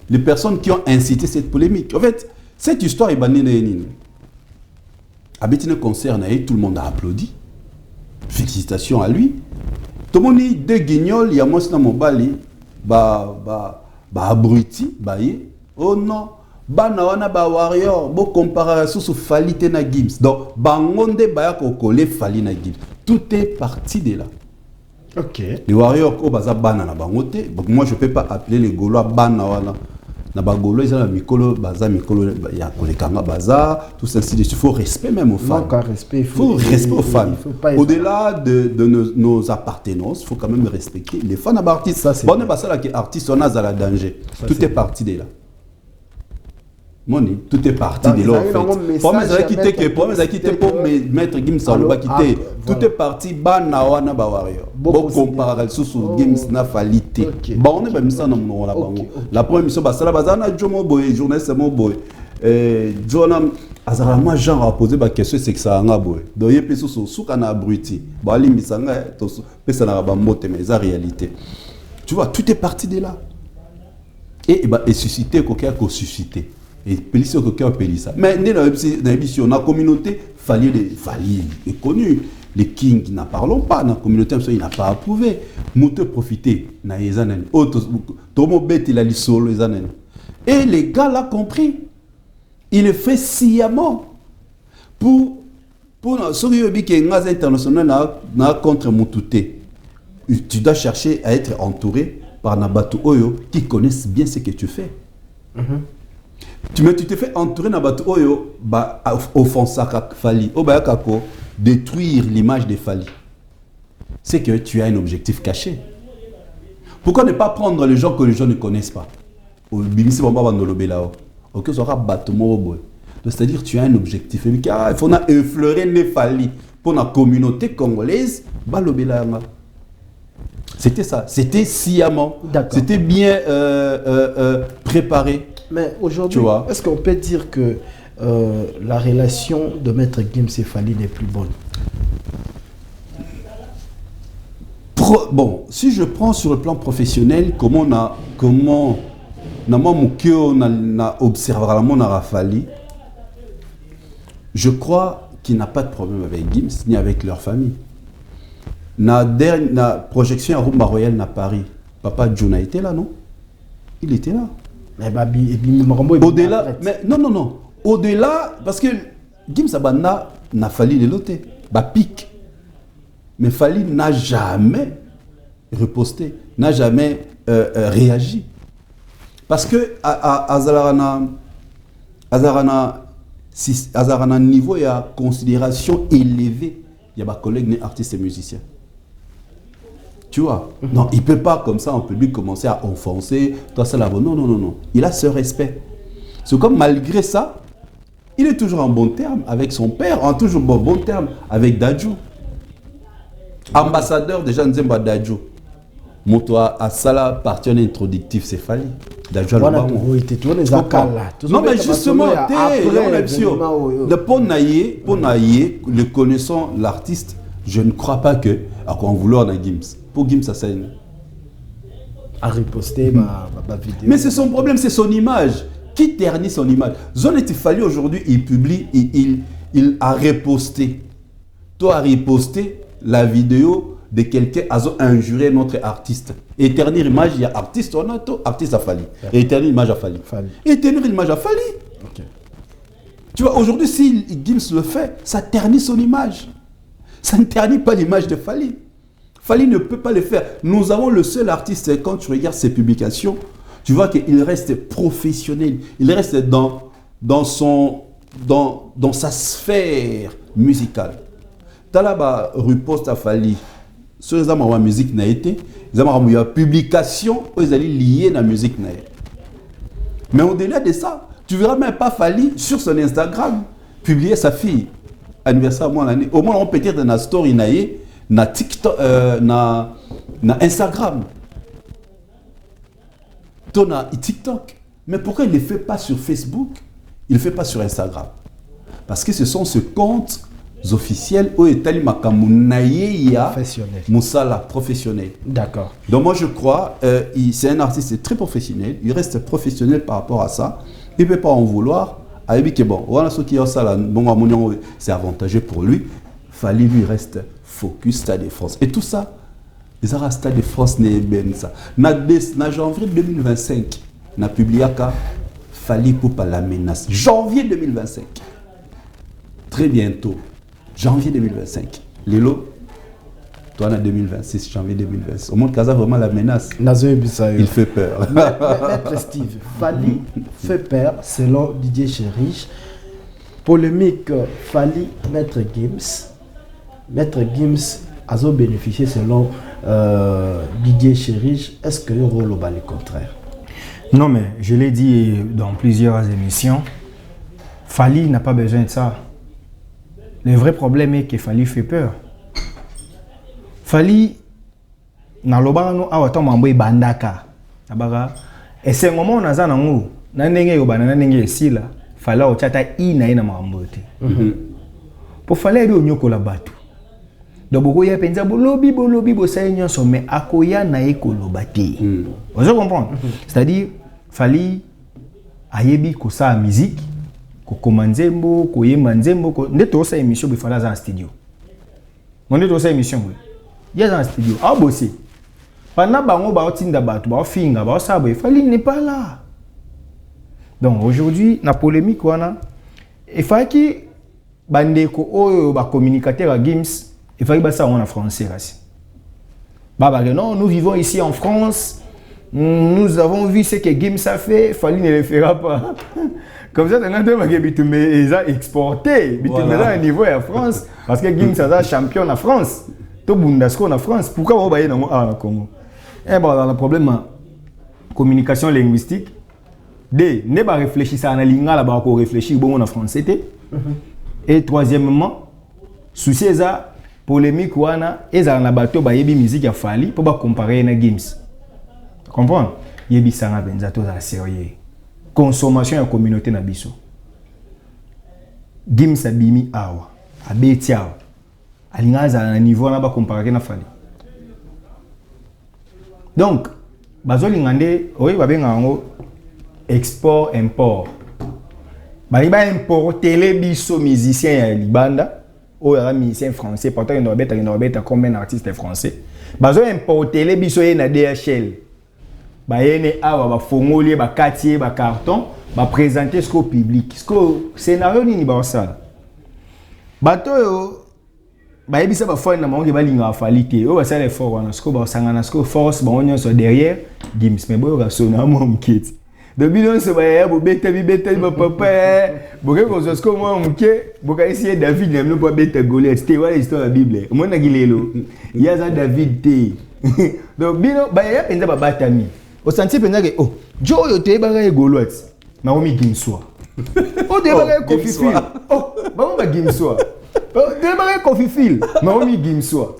Speaker 2: les personnes qui ont incité cette polémique. En fait, cette histoire est bannie de Nini. À Bétine concerne, tout le monde a applaudi. Félicitations à lui. Tout le monde dit deux guignols, il y a moi dans mon bali, abruti, oh non, wana warrior, comparer sous Fali na Gims. Donc, bangonde ko kole Fali na Gims. Tout est parti de là.
Speaker 1: Ok.
Speaker 2: Les warriors ko baza bana na bangote. Donc moi je peux pas appeler les Gaulois bana wana. Na bagolo ils ont la mikolo baza mikolo ya kolekanga baza tout ça il faut respect même aux femmes.
Speaker 1: Il
Speaker 2: faut respect aux femmes. Au-delà de nos appartenances, il faut quand même respecter les fans d'artistes. Ça c'est bon pas ça là que artiste on a à la danger. Tout est parti de là. Moni, tout est parti de là. Pour Maître Gims Saloba quitter. Tout est parti bana wana ba warrior. Bon comparer sous Gims na falité. Bon on est même ça non la bango. La première mission ba sala bazana jomo boy journaliste mo boy. Jonam azara moi genre a posé ba question c'est que ça nga boy. Donc yé peso suka na abruti. Ba limisanga to pesa na ba mote mais ça réalité. Tu vois tout est parti de là. Et susciter coquin ko susciter. Et Pélisson quelqu'un appelle ça. Mais dans la communauté, Fali est connu. Les kings n'en parlons pas. Dans la communauté, il n'a pas approuvé. Moute profiter. Tomo bête il a dit solo les années. Et les gars l'ont compris. Il le fait sciemment pour ceux qui ont international contre Moutouté. Tu dois chercher à être entouré par Nabatou Oyo qui connaissent bien ce que tu fais. Tu te fais entourer dans bateau oyo offenser Fali détruire l'image de Fali. C'est que tu as un objectif caché. Pourquoi ne pas prendre les gens que les gens ne connaissent pas? C'est-à-dire tu as un objectif. Il faut effleurer les Fali pour la communauté congolaise. C'était ça. C'était sciemment. C'était bien préparé.
Speaker 1: Mais aujourd'hui, est-ce qu'on peut dire que la relation de Maître Gims et Fali n'est plus bonne?
Speaker 2: Bon, si je prends sur le plan professionnel, comment on a observé Fali, je crois qu'il n'a pas de problème avec Gims ni avec leur famille. La projection à Rumba Royale à Paris, Papa Juna était là, non? Il était là. Au-delà, mais non. Au-delà, parce que Gims Abana n'a fallu les loter. Pique. Mais Fali n'a jamais riposté, n'a jamais réagi. Parce que Azarana niveau, il y a considération élevée. Il y a des collègues artistes et musiciens. Tu vois? Non, il ne peut pas comme ça en public commencer à offenser. Toi, ça là. Non. Il a ce respect. C'est comme malgré ça, il est toujours en bon terme avec son père, en toujours bon terme avec Dadju. Ambassadeur déjà Nzemba Dadju. Moto à Sala partie introductif, c'est Fali. Dadju a le non, mais justement, pour naïe, le connaissant l'artiste, je ne crois pas que, à quoi on voulait en Gims. Pour Gims, ça scène.
Speaker 1: À riposter ma vidéo.
Speaker 2: Mais c'est son problème, c'est son image. Qui ternit son image? Zone Fali aujourd'hui, il publie, il a riposté. Toi, a riposté la vidéo de quelqu'un a injuré notre artiste. Éternelle image, il y a artiste, on a tout, artiste à Fali. Éternelle image à Fali. Éternelle image à Fali. Okay. Tu vois, aujourd'hui, si Gims le fait, ça ternit son image. Ça ne ternit pas l'image de Fali. Fali ne peut pas le faire. Nous avons le seul artiste, quand tu regardes ses publications, tu vois qu'il reste professionnel. Il reste dans sa sphère musicale. Talaba riposte à Fali. Sur les amas musique n'a été, les amas il y a publication où ils allaient lier la musique n'a. Mais au-delà de ça, tu verras même pas Fali sur son Instagram publier sa fille anniversaire moi l'année. Au moins on peut dire dans la story naé, na TikTok, na Instagram, na TikTok. Mais pourquoi il ne le fait pas sur Facebook? Il ne le fait pas sur Instagram. Parce que ce sont ce comptes officiels où est allé professionnel. Moussala professionnel.
Speaker 1: D'accord.
Speaker 2: Donc moi je crois, c'est un artiste très professionnel. Il reste professionnel par rapport à ça. Il ne peut pas en vouloir. Bon, c'est avantageux pour lui. Fallait lui reste focus Stade de France. Et tout ça, les arts Stade de France n'est bien ça. Na janvier 2025, na publié qu'à Fallait pour pas la menace. Janvier 2025. Très bientôt. Janvier 2025. Lilo, toi en 2026, janvier 2026. Au monde Casa vraiment la menace. Il fait peur.
Speaker 1: Maître Steve, Fali fait peur selon Didier Chérich. Polémique, Fali, Maître Gims. Maître Gims a bénéficié selon Didier Chérich. Est-ce que le rôle va le contraire?
Speaker 4: Non, mais je l'ai dit dans plusieurs émissions. Fali n'a pas besoin de ça. Le vrai problème est que Fali fait peur. Fali, na lobano awato mambo bandaka. Et c'est un moment où on a ça dans nous. Nandenge yobana nandenge sila. Fala ochata ina mambo te. Pour Fali ebi onyoko la batu. Donc beaucoup y a pensa bolobi bo saignon so mais akoya na ekoloba te. Vous comprenez? C'est-à-dire Fali ayebi ko sa musique. Kokomanzembo, koyemanzembo, ndeto sa émission il fallait dans studio. On est dans sa émission il y a dans studio. Ah bosser. Pendant bango ba otinda batu, ba finga, ba sabo, il fallait n'est pas là. Donc aujourd'hui, la polémique wana, il fallait que bandeko oyo ba communicateur à Gims, il fallait ba ça en français là. Baba non, nous vivons ici en France. Nous avons vu ce que Gims a fait, Fali ne le fera pas. Comme ça, ils ont exporté. Ils ont un niveau en France. Parce que Gims est champion en France. Tout Bundesco en France. Pourquoi on va aller dans le Congo? Le problème, la communication linguistique. Ne pas réfléchir à la langue là-bas, qu'on réfléchit bon en français. Et troisièmement, souci est la polémique où ils ont un bateau qui a musique à Fali pour comparer à Gims. Tu comprends? Il y a des gens qui sérieux. Consommation de la communauté na biso. Gims abimi awa, abeti awa. Alingaza na niveau na ba comparer na Fali. Donc, bazo lingande, oui babenga ngo export import. Bali ba importer les biso musiciens ya Libanda, o ya musicien français, pourtant il doit être comme un artiste français. Bazo importer les biso na DHL. Bayene awa ba fongoli ba quartier ba carton ba présenter ce au public ce scénario nini ba ça bato yo ba yebisa ba fois na monge ba linga falite o ba ça les fort wana ce ba sangana ce force ba onyo so derrière Gims mais boyo ga sona mo mkiti de bidon se ba ya bo beta ba papa bo ke ko ce mo mke bo ka essayer David ne pas beta Goliath c'était voilà l'histoire de la Bible mo na gilelo ya za David te donc bino ba ya penza ba batami au senti penza que oh Joe yo te ba ga Goliath na omi Gimswa o te ba ga Kofi Phil oh ba mo ba Gimswa te ba ga Kofi Phil na omi Gimswa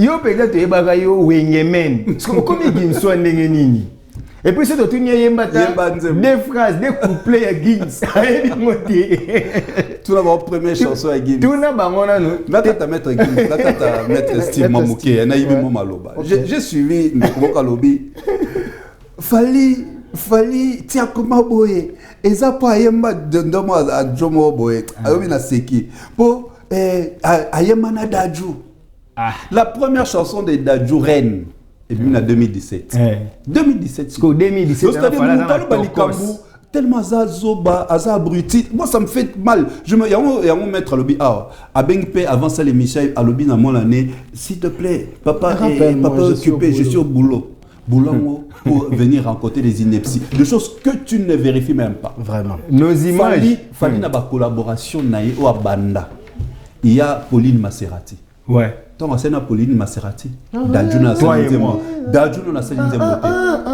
Speaker 4: yo penza te ba ga yo Wengemen comme Gimswa ndenge nini. Et puis c'est tout yemba des phrases, des couplets à Gims.
Speaker 2: Tout d'abord première chanson à Gims.
Speaker 4: Tout d'abord on
Speaker 2: a ta mettre Gims, la ta mettre Steve Mamouké, na yibi mo maloba. J'ai suivi Mboka Lobi. Fali tia koma boye. Eza pa yemba ndomo a jomo boye. Ayomi na seki. Po ayema na daju. La première chanson de Dadju Reine est venue en 2017. 2017.
Speaker 4: Parce qu'au 2017,
Speaker 2: tellement azoba, abruti. Moi, ça me fait mal. Il y a un maître à l'obby. À Bengpe, avant ça, l'émission, à l'obby, dans mon année, s'il te plaît, papa est occupé, je suis au boulot. Boulot pour venir rencontrer les inepties. Des choses que tu ne vérifies même pas.
Speaker 1: Vraiment.
Speaker 4: Nos images.
Speaker 2: Fali n'a pas collaboration au Banda. Il y a Pauline Maserati.
Speaker 4: Ouais.
Speaker 2: Donc, c'est Pauline Maserati. Dadju n'a pas dit moi. Dadju n'a pas dit moi.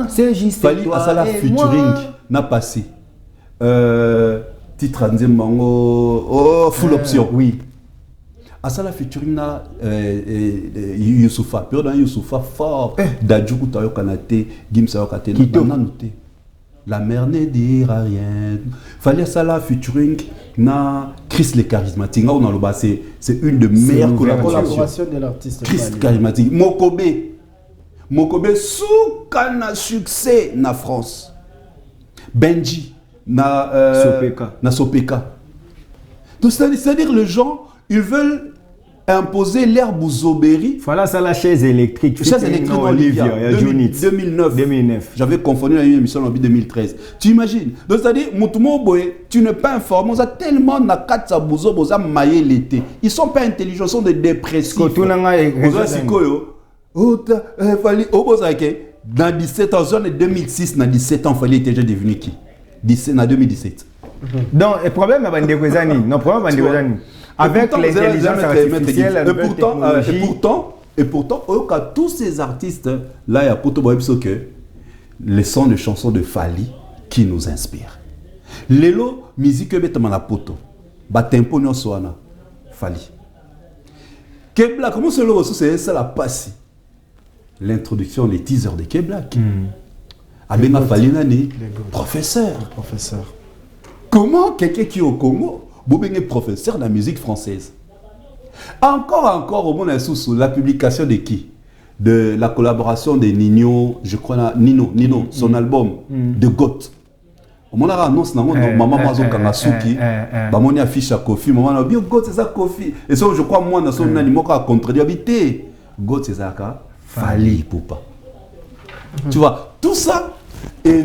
Speaker 4: C'est juste.
Speaker 2: Fali a ça la featuring n'a passé. Titre Nzemango. Full option.
Speaker 4: Oui.
Speaker 2: A ça la featuring na Youssoufa. Peur dans Youssoufa fort. Dadju Koutayo Kanate. Gimsa Yokate. La mère ne dira rien. Fallait ça la featuring na Chris le charismatique. On a le bas, c'est une de meilleures collaborations
Speaker 1: de l'artiste.
Speaker 2: Chris charismatique. Mokobe sous kana succès na France. Benji na Sopeka. Donc c'est-à-dire les gens ils veulent imposer l'ère Bouzoberi.
Speaker 4: Voilà ça la chaise électrique.
Speaker 2: Chaise électrique en Olivia. 2009. J'avais confondu la émission en 2013. Tu imagines? Donc c'est-à-dire, tu n'es pas informé. Ça tellement na katsa Bouzo Boza maillé l'été. Ils sont pas intelligents, ils sont des dépressifs. Dans 17 ans, en 2006, dans 17 ans, il fallait déjà devenu qui? En 2017.
Speaker 4: Donc, le problème est avec l'intelligence artificielle,
Speaker 2: et pourtant, tous ces artistes, là, il y a pour que les sons de chansons de Fali qui nous inspirent. Lelo, musique betamana poto, batempo nyoswana, Fali. Kebla, comment c'est le ressource? C'est ça la passe. L'introduction, les teasers de Kebla. Abenga Fali nani, professeur. Comment quelqu'un qui est au Congo, Boubeng est professeur de la musique française? Encore, au monde sous la publication de qui? De la collaboration de Nino, je crois, Nino, son album, de Goth. Au moment où on annonce, maman Mazo Kangasuki, on affiche à Kofi, maman a dit, Goth c'est ça Kofi. Et ça, je crois, moi, dans son animal, on a contredit, habité. Goth c'est ça, Fali Poupa. Tu vois, tout ça, et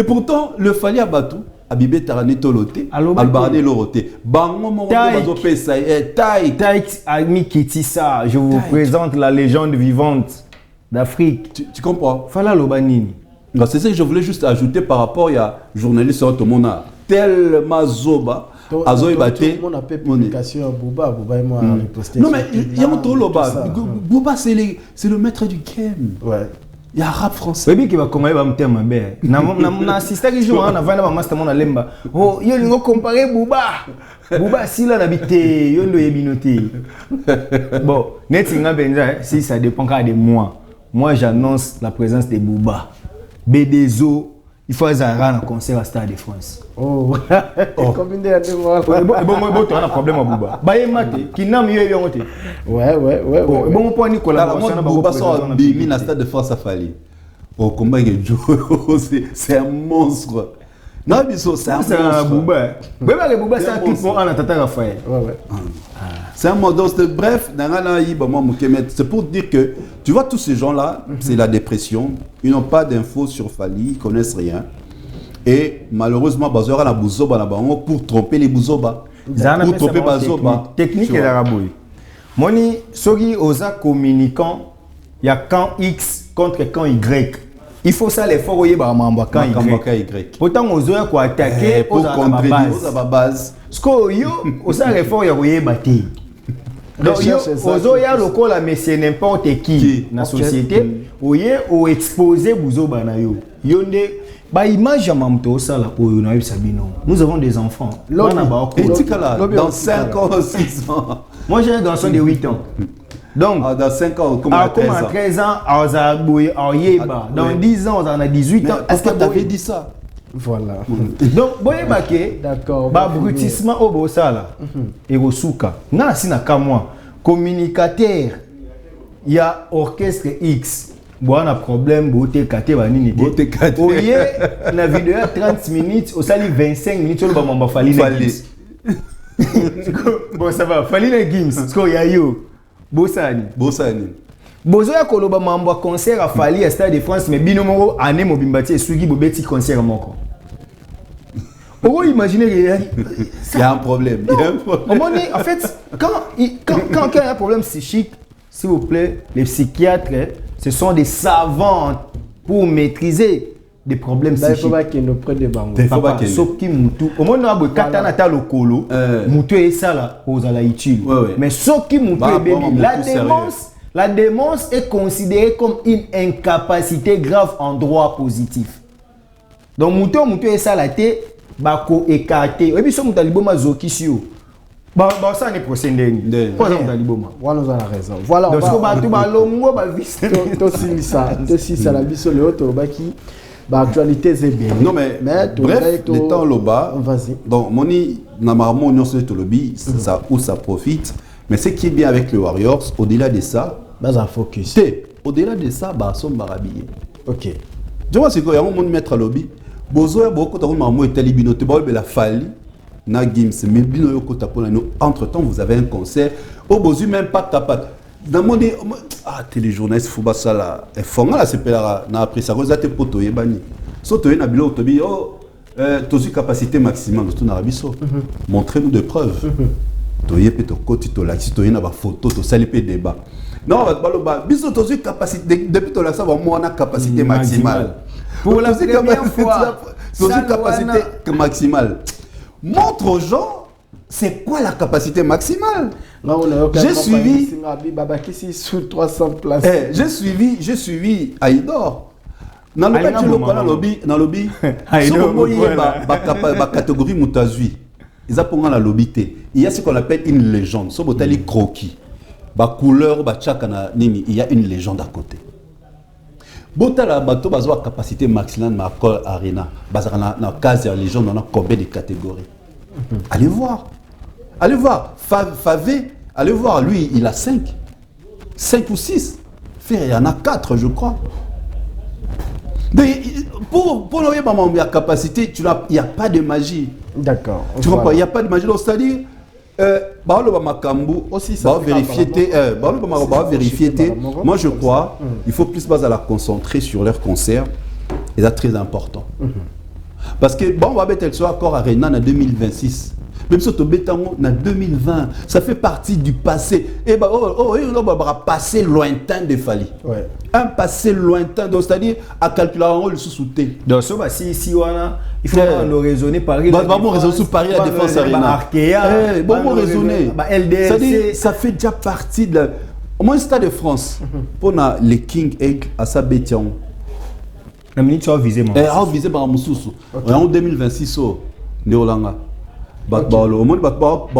Speaker 2: pourtant, le Fali Abatou, Abibé Tarane Toloté, Albarane Loroté, Bango Moroto Pesa, Taïk
Speaker 4: Ami Kitissa, je vous présente la légende vivante d'Afrique.
Speaker 2: Tu comprends?
Speaker 4: Fala Lobanini.
Speaker 2: C'est ça que je voulais juste ajouter par rapport à journaliste tout le monde a tellement zoba. Azoï Baté.
Speaker 1: On a fait publication Bouba et moi à riposter.
Speaker 2: Non mais il y a mon trop Loba. Bouba c'est le maître du game.
Speaker 1: Ouais.
Speaker 2: Il y a un rap français.
Speaker 4: Baby qui va commencer à me dire, na assisté qui joue, on a vu master mon lemba. Oh, yo lingo comparer Bouba si là n'habité, yo ndo yebinoté. Bon, netinga benza, si ça dépend de moi. Moi j'annonce la présence de Bouba. BDZO, il faut aller à un concert à Stade de France.
Speaker 1: Oh. Combien de mois?
Speaker 4: Bon, tu as un problème à Bouba. Baye mate, qui n'a mieux bien monté.
Speaker 1: Ouais.
Speaker 4: Bon, point Nicolas.
Speaker 2: Bouba sort bimi na Stade de France à Fali. Au combat c'est un monstre. Non, mais c'est un
Speaker 4: Bouba. Bouba c'est un tout pour un Tata Raphaël.
Speaker 1: Ouais.
Speaker 2: C'est un modeste. Bref, c'est pour dire que tu vois tous ces gens-là, c'est la dépression. Ils n'ont pas d'infos sur Fali, ils connaissent rien. Et malheureusement, Bazoura na Bouzoba pour tromper les Bouzoba. Pour tromper Bazoba.
Speaker 4: Technique et l'araboui. Moni, Sogi Oza communicant, il y a camp X contre camp Y. Il faut ça l'effort au Yébamamba camp Y. Pourtant, on a quoi attaquer
Speaker 2: pour contrer la base.
Speaker 4: Ce qu'on y a, on a l'effort au Yébati. Donc, il y a le col à messieurs n'importe qui dans la société, où il y a exposé Bouzoba na yo. Bah image mamto ça là pour nous nous avons des enfants.
Speaker 2: Dans 5 ans, 6 ans.
Speaker 4: Moi j'ai un garçon de 8 ans. Donc
Speaker 2: dans 5 ans comme à
Speaker 4: 13 ans, dans 10 ans on en a 18 ans.
Speaker 2: Est-ce que tu avais dit ça?
Speaker 1: Voilà.
Speaker 4: Donc boye baké
Speaker 1: d'accord.
Speaker 4: Ba brutissement au bosala et au souka. Na sina ka moi communicateur. Il y a orchestre X. Bon, on a problème, beauté, kate, banini.
Speaker 2: Beauté, kate.
Speaker 4: La vidéo 30 minutes, au sali 25 minutes, on va m'en falloir. Bon, ça va. Fallait les games. Parce qu'il y a yo. Bossani. Bozoya koloba mambo concert à Fali à Stade de France, mais binomoro année mobimbati et sugi bobeti concert moko. Pourquoi imaginer qu'il
Speaker 2: y a un problème.
Speaker 4: En fait, quand il y a un problème psychique, s'il vous plaît, les psychiatres, ce sont des savants pour maîtriser des problèmes psychiques.
Speaker 1: Il faut pas qu'il nous prenne des bangos.
Speaker 2: Il faut pas qu'il
Speaker 4: sauf qui moutou. Au moins, on a katana ta lokolo. Moutou est ça là, aux alaïtudes. Mais sauf qui moutou est bébé. La démence est considérée comme une incapacité grave en droit positif. Donc, moutou est ça là, t'es bako écarté. Et puis, ce moutou liboma zokisio. Bah, ça n'est procédé. Quoi ça moutou liboma?
Speaker 1: Voilà, nous avons raison. Voilà,
Speaker 4: donc, on va tout balongo, bah, vite.
Speaker 1: Aussi, ça la vie sur le haut, baki. Actualité, c'est bien.
Speaker 2: Non, mais bref, le temps là-bas.
Speaker 1: Vas-y.
Speaker 2: Donc, moni, normalement, on se lobby, ça où ça profite. Mais ce qui est bien avec les Warriors, au-delà de ça,
Speaker 1: un focus.
Speaker 2: Au-delà de ça, bah, sont barabillés.
Speaker 1: Ok.
Speaker 2: Tu vois, c'est quoi? Il y a un monde mettre à lobby. Bozo, beaucoup de gens ont été libérés. Tu vois, il y a fallu. Na games, mais bino yoko tapona nous. Entre temps, vous avez un concert. Au bozu même pas capable. Dans mon téléjournaliste faut ça là. Et font là c'est là na après ça cause te poto yebani. So to na bilo tobi tozu capacité maximum tout na biso. Montrez-nous des preuves. To yé peto koti to la to na ba photo to sali pe débat. Non, ba biso tozu capacité depuis to la ça va moi na capacité maximale.
Speaker 4: Pour la première fois,
Speaker 2: tozu capacité maximale. Montre aux gens c'est quoi la capacité maximale. J'ai suivi
Speaker 1: sous 300 places.
Speaker 2: J'ai suivi Aïdor. Dans le lobby, la catégorie Moutazui. Ils ont la lobby. Il y a ce qu'on appelle une légende. Si vous avez croquis, la couleur, il y a une légende à côté. Botala bato bazwa capacité maximale na Accor Arena. Bazana na case légende on a combien de catégories. Allez voir. Allez voir. Favé, allez voir, lui, il a 5 ou 6. Frère, il y en a 4, je crois. Pour la capacité, il n'y a pas de magie.
Speaker 1: D'accord.
Speaker 2: Tu vois pas, il n'y a pas de magie. C'est-à-dire, moi je crois, il faut plus baser à la concentrer sur leur concert. Et c'est très important. Parce que, bon, on va mettre le soir encore Arena en 2026. Même si on est en 2020, ça fait partie du passé. Et bah, on va passer lointain de Fali.
Speaker 1: Ouais.
Speaker 2: Un passé lointain, c'est-à-dire à calculer le sous-souté.
Speaker 4: Donc, si il faut nous raisonner par la
Speaker 2: défense. Bon, raisonner sur Paris, la défense Arena. Bon, raisonner. C'est-à-dire, ça fait déjà partie de la. Au moins, Stade de France, pour les King Egg à sa bétion.
Speaker 4: La minute, tu as visé, moi.
Speaker 2: Visé par Moussoussou. En 2026, Néolanga. Au monde va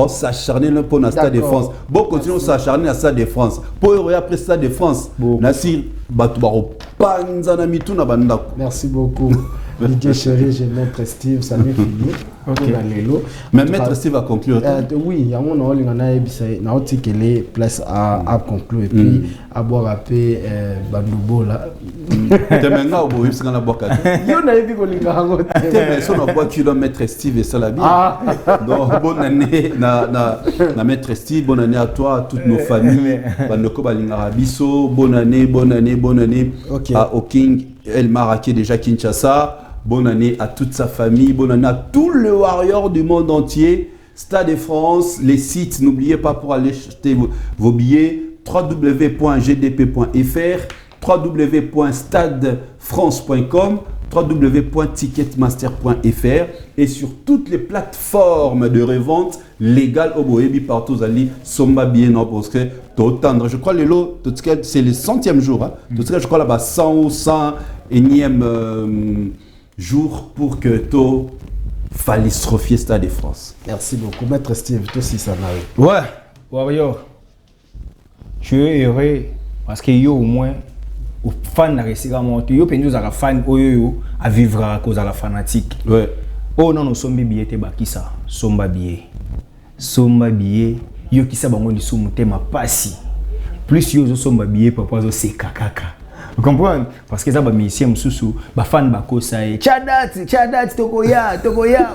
Speaker 2: s'acharner pour la Stade de France. Bon, continuons à s'acharner à Stade de France. Pour après Stade de France,
Speaker 1: merci beaucoup. Didier Chéri, j'ai Maître Steve, salut Philippe.
Speaker 2: Mais Maître Steve va conclure.
Speaker 1: Oui, il y a un autre qui est place à conclure. Et puis, à boire un peu Bandoubo là.
Speaker 2: Tu maintenant au Boïs, on a boire
Speaker 1: il y en a vu qu'on les a
Speaker 2: mais si on a boire kilomètre Steve et ça la bien. Donc, bonne année, na Maître Steve, bonne année à toi, à toutes nos familles. Bandoko Balingarabiso, bonne année à King El Maraké déjà Kinshasa. Bonne année à toute sa famille, bonne année à tous les warriors du monde entier. Stade de France, les sites, n'oubliez pas pour aller acheter vos billets, www.gdp.fr, www.stadefrance.com, www.ticketmaster.fr et sur toutes les plateformes de revente légales au Boébi partout ali somba bien parce que t'attendre je crois les lots c'est le 100e jour hein. Je crois là-bas 100 ou 101e jour pour que tu fasses trophier Stade de France.
Speaker 1: Merci beaucoup Maître Steve, toi aussi ça m'arrive.
Speaker 4: Ouais, Warrior. Je suis heureux parce que yo au moins aux fans na resira monter yo pendu za fan oyo à vivre à cause de la fanatique.
Speaker 2: Ouais.
Speaker 4: Oh non nous sommes billet te bakisa, somba billet yo kisa bango ni sumutema pasi. Plus yo zo somba billet papa zo sekakaka. Vous comprenez? Parce que ça va musicien mususu, ba fan ba ko ça et chadat tokoya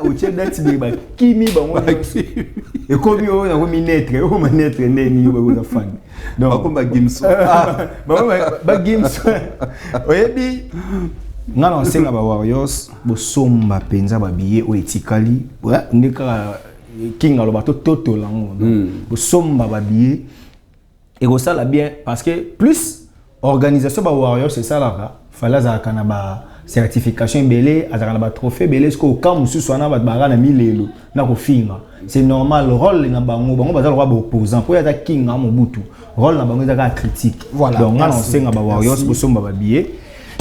Speaker 4: ou chadat ba kimi ba mo. Et comme yo na mi netre, o ma netre neni yo ba fan.
Speaker 2: Donc comme ba Gimso.
Speaker 4: Ba Gimso. Oyebi nga na senga ba Warriors bo somba penza ba billet o etikali. Ndeka King aloba toto lango. Bo somba ba billet. Et ça la bien parce que plus organisation ba Warriors c'est ça là. Fallait avoir une certification belé, avoir un trophée belé, ce qu'au cas où sous na ba na milelo na ko finga. C'est normal le rôle na bango ba le roi opposant pour ya king na Mobutu. Rôle na bango za critique.
Speaker 1: Voilà.
Speaker 4: Donc on enseigne à ba Warriors pour somba ba billet.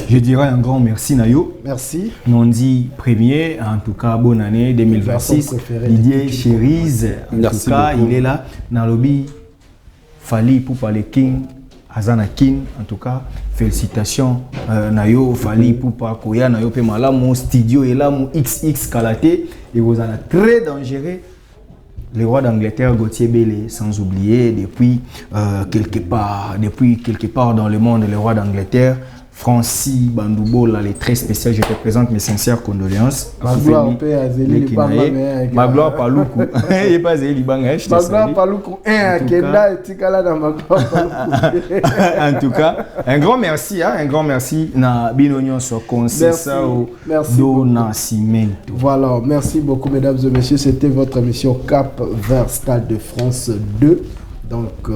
Speaker 4: Je dirais un grand merci Nayo.
Speaker 1: Merci.
Speaker 4: On dit premier, en tout cas bonne année 2026. Didier Cherise, en tout cas il est là. Dans le lobby Fali pour parler King. Azana King, en tout cas, félicitations. Nayo Fali pour parler Koya, Nayo Pemala, mon studio est là, mon XX Kalaté. Et vous en êtes très dangereux. Le roi d'Angleterre, Gauthier Bélé, sans oublier, depuis quelque part dans le monde, le roi d'Angleterre. Francis Bandoubo, là, les très spécial, je te présente mes sincères condoléances.
Speaker 1: Ma gloire à Zéli Libanga.
Speaker 4: Ma gloire par Loukou. Il n'est pas Zéli Libanga.
Speaker 1: Ma gloire par Loukou. Kenda et Tikala dans ma gloire par Loukou.
Speaker 4: En tout cas, un grand merci. Un grand merci. Na Binonion sur conseil.
Speaker 1: Merci.
Speaker 4: Nascimento.
Speaker 1: Voilà, merci beaucoup, mesdames et messieurs. C'était votre émission Cap vers Stade de France 2. Donc,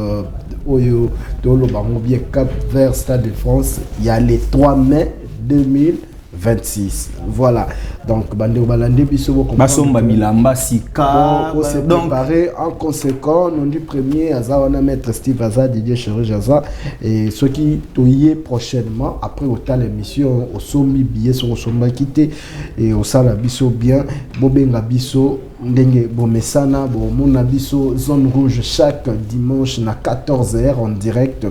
Speaker 1: Oyo, Dolo, bien Cap vers Stade de France, il y a les 3 mai 2026. Voilà. Donc, Bandeo Balande, Bisso,
Speaker 4: Basomba Bilamba, Sika.
Speaker 1: On s'est préparé. En conséquent, nous dit premier, on a maître Steve Aza, Didier Chéri Jaza. Et ceux qui tournent prochainement, après au tal émission, au sommet billet sur au sommet quitté. Et au sala Bisso bien, Bobenga Bisso. Ndenge Bomesana, Bomona Bisso, zone rouge chaque dimanche na 14h en direct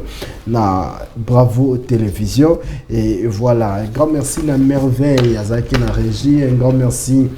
Speaker 1: na Bravo Télévision. Et voilà, un grand merci na Merveille, Azaki na régie, un grand merci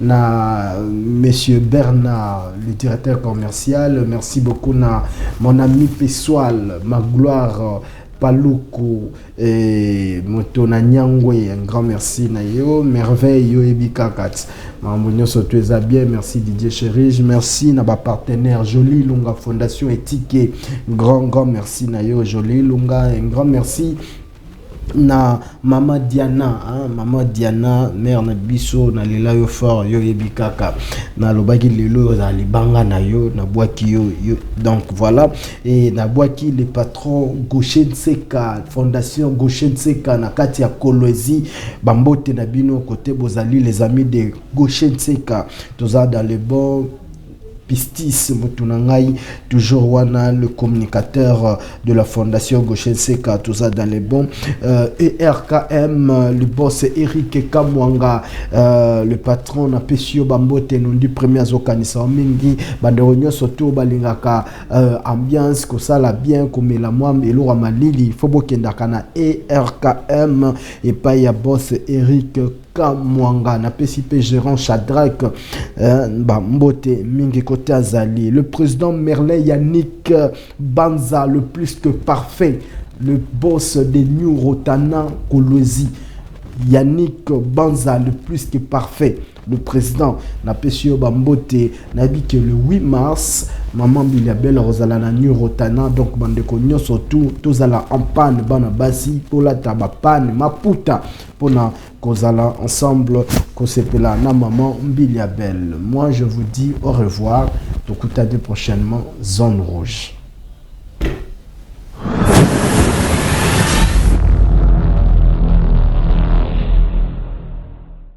Speaker 1: na Monsieur Bernard, le directeur commercial. Merci beaucoup na mon ami Pessoal, ma gloire. Paluku et Motona Nyangwe, un grand merci Nayo, merveille yo ebikakat. Mamonyo Sotweza bien, merci Didier Chérige, merci na ba partenaire Jolie Lunga Fondation Éthique, grand merci Nayo Jolie Lunga, un grand merci na Mama Diana, Mama Diana, mère na biso na lela yo fort yo ebikaka na lobaki lelo za libanga na yo na boaki yo donc voilà et na boaki les patrons Gaucher Nseka fondation Gaucher Nseka na kati ya Kolwezi bambote na bino côté bozali les amis de Gaucher Nseka toza dans les bons Pistis Mutunangai, toujours Wana, le communicateur de la fondation Gaucher Nseka, tout ça dans les bons. Et RKM, le boss Eric Kamwanga, le patron na Pesio Bambote, nous dit premier Azokanisa Mingi, Banderonio Soto Balingaka, ambiance, que ça la bien, comme la moine et l'ora malili, Fobo Kendakana et RKM, et pas ya boss Eric Kamwanga na PCP gérant Shadrach Bambote Mingi côté Azali, le président Merlin Yannick Banza, le plus que parfait, le boss de New Rotana Kolwezi Yannick Banza, le plus que parfait, le président na PCO Bambote n'a dit que le 8 mars maman Biliabel Rosala na New Rotana, donc bandeko nyonso tous ala en panne bana basi pour la taba panne maputa pour na kozala ensemble kosepela na maman Biliabel. Moi je vous dis au revoir, tout à prochainement Zone Rouge.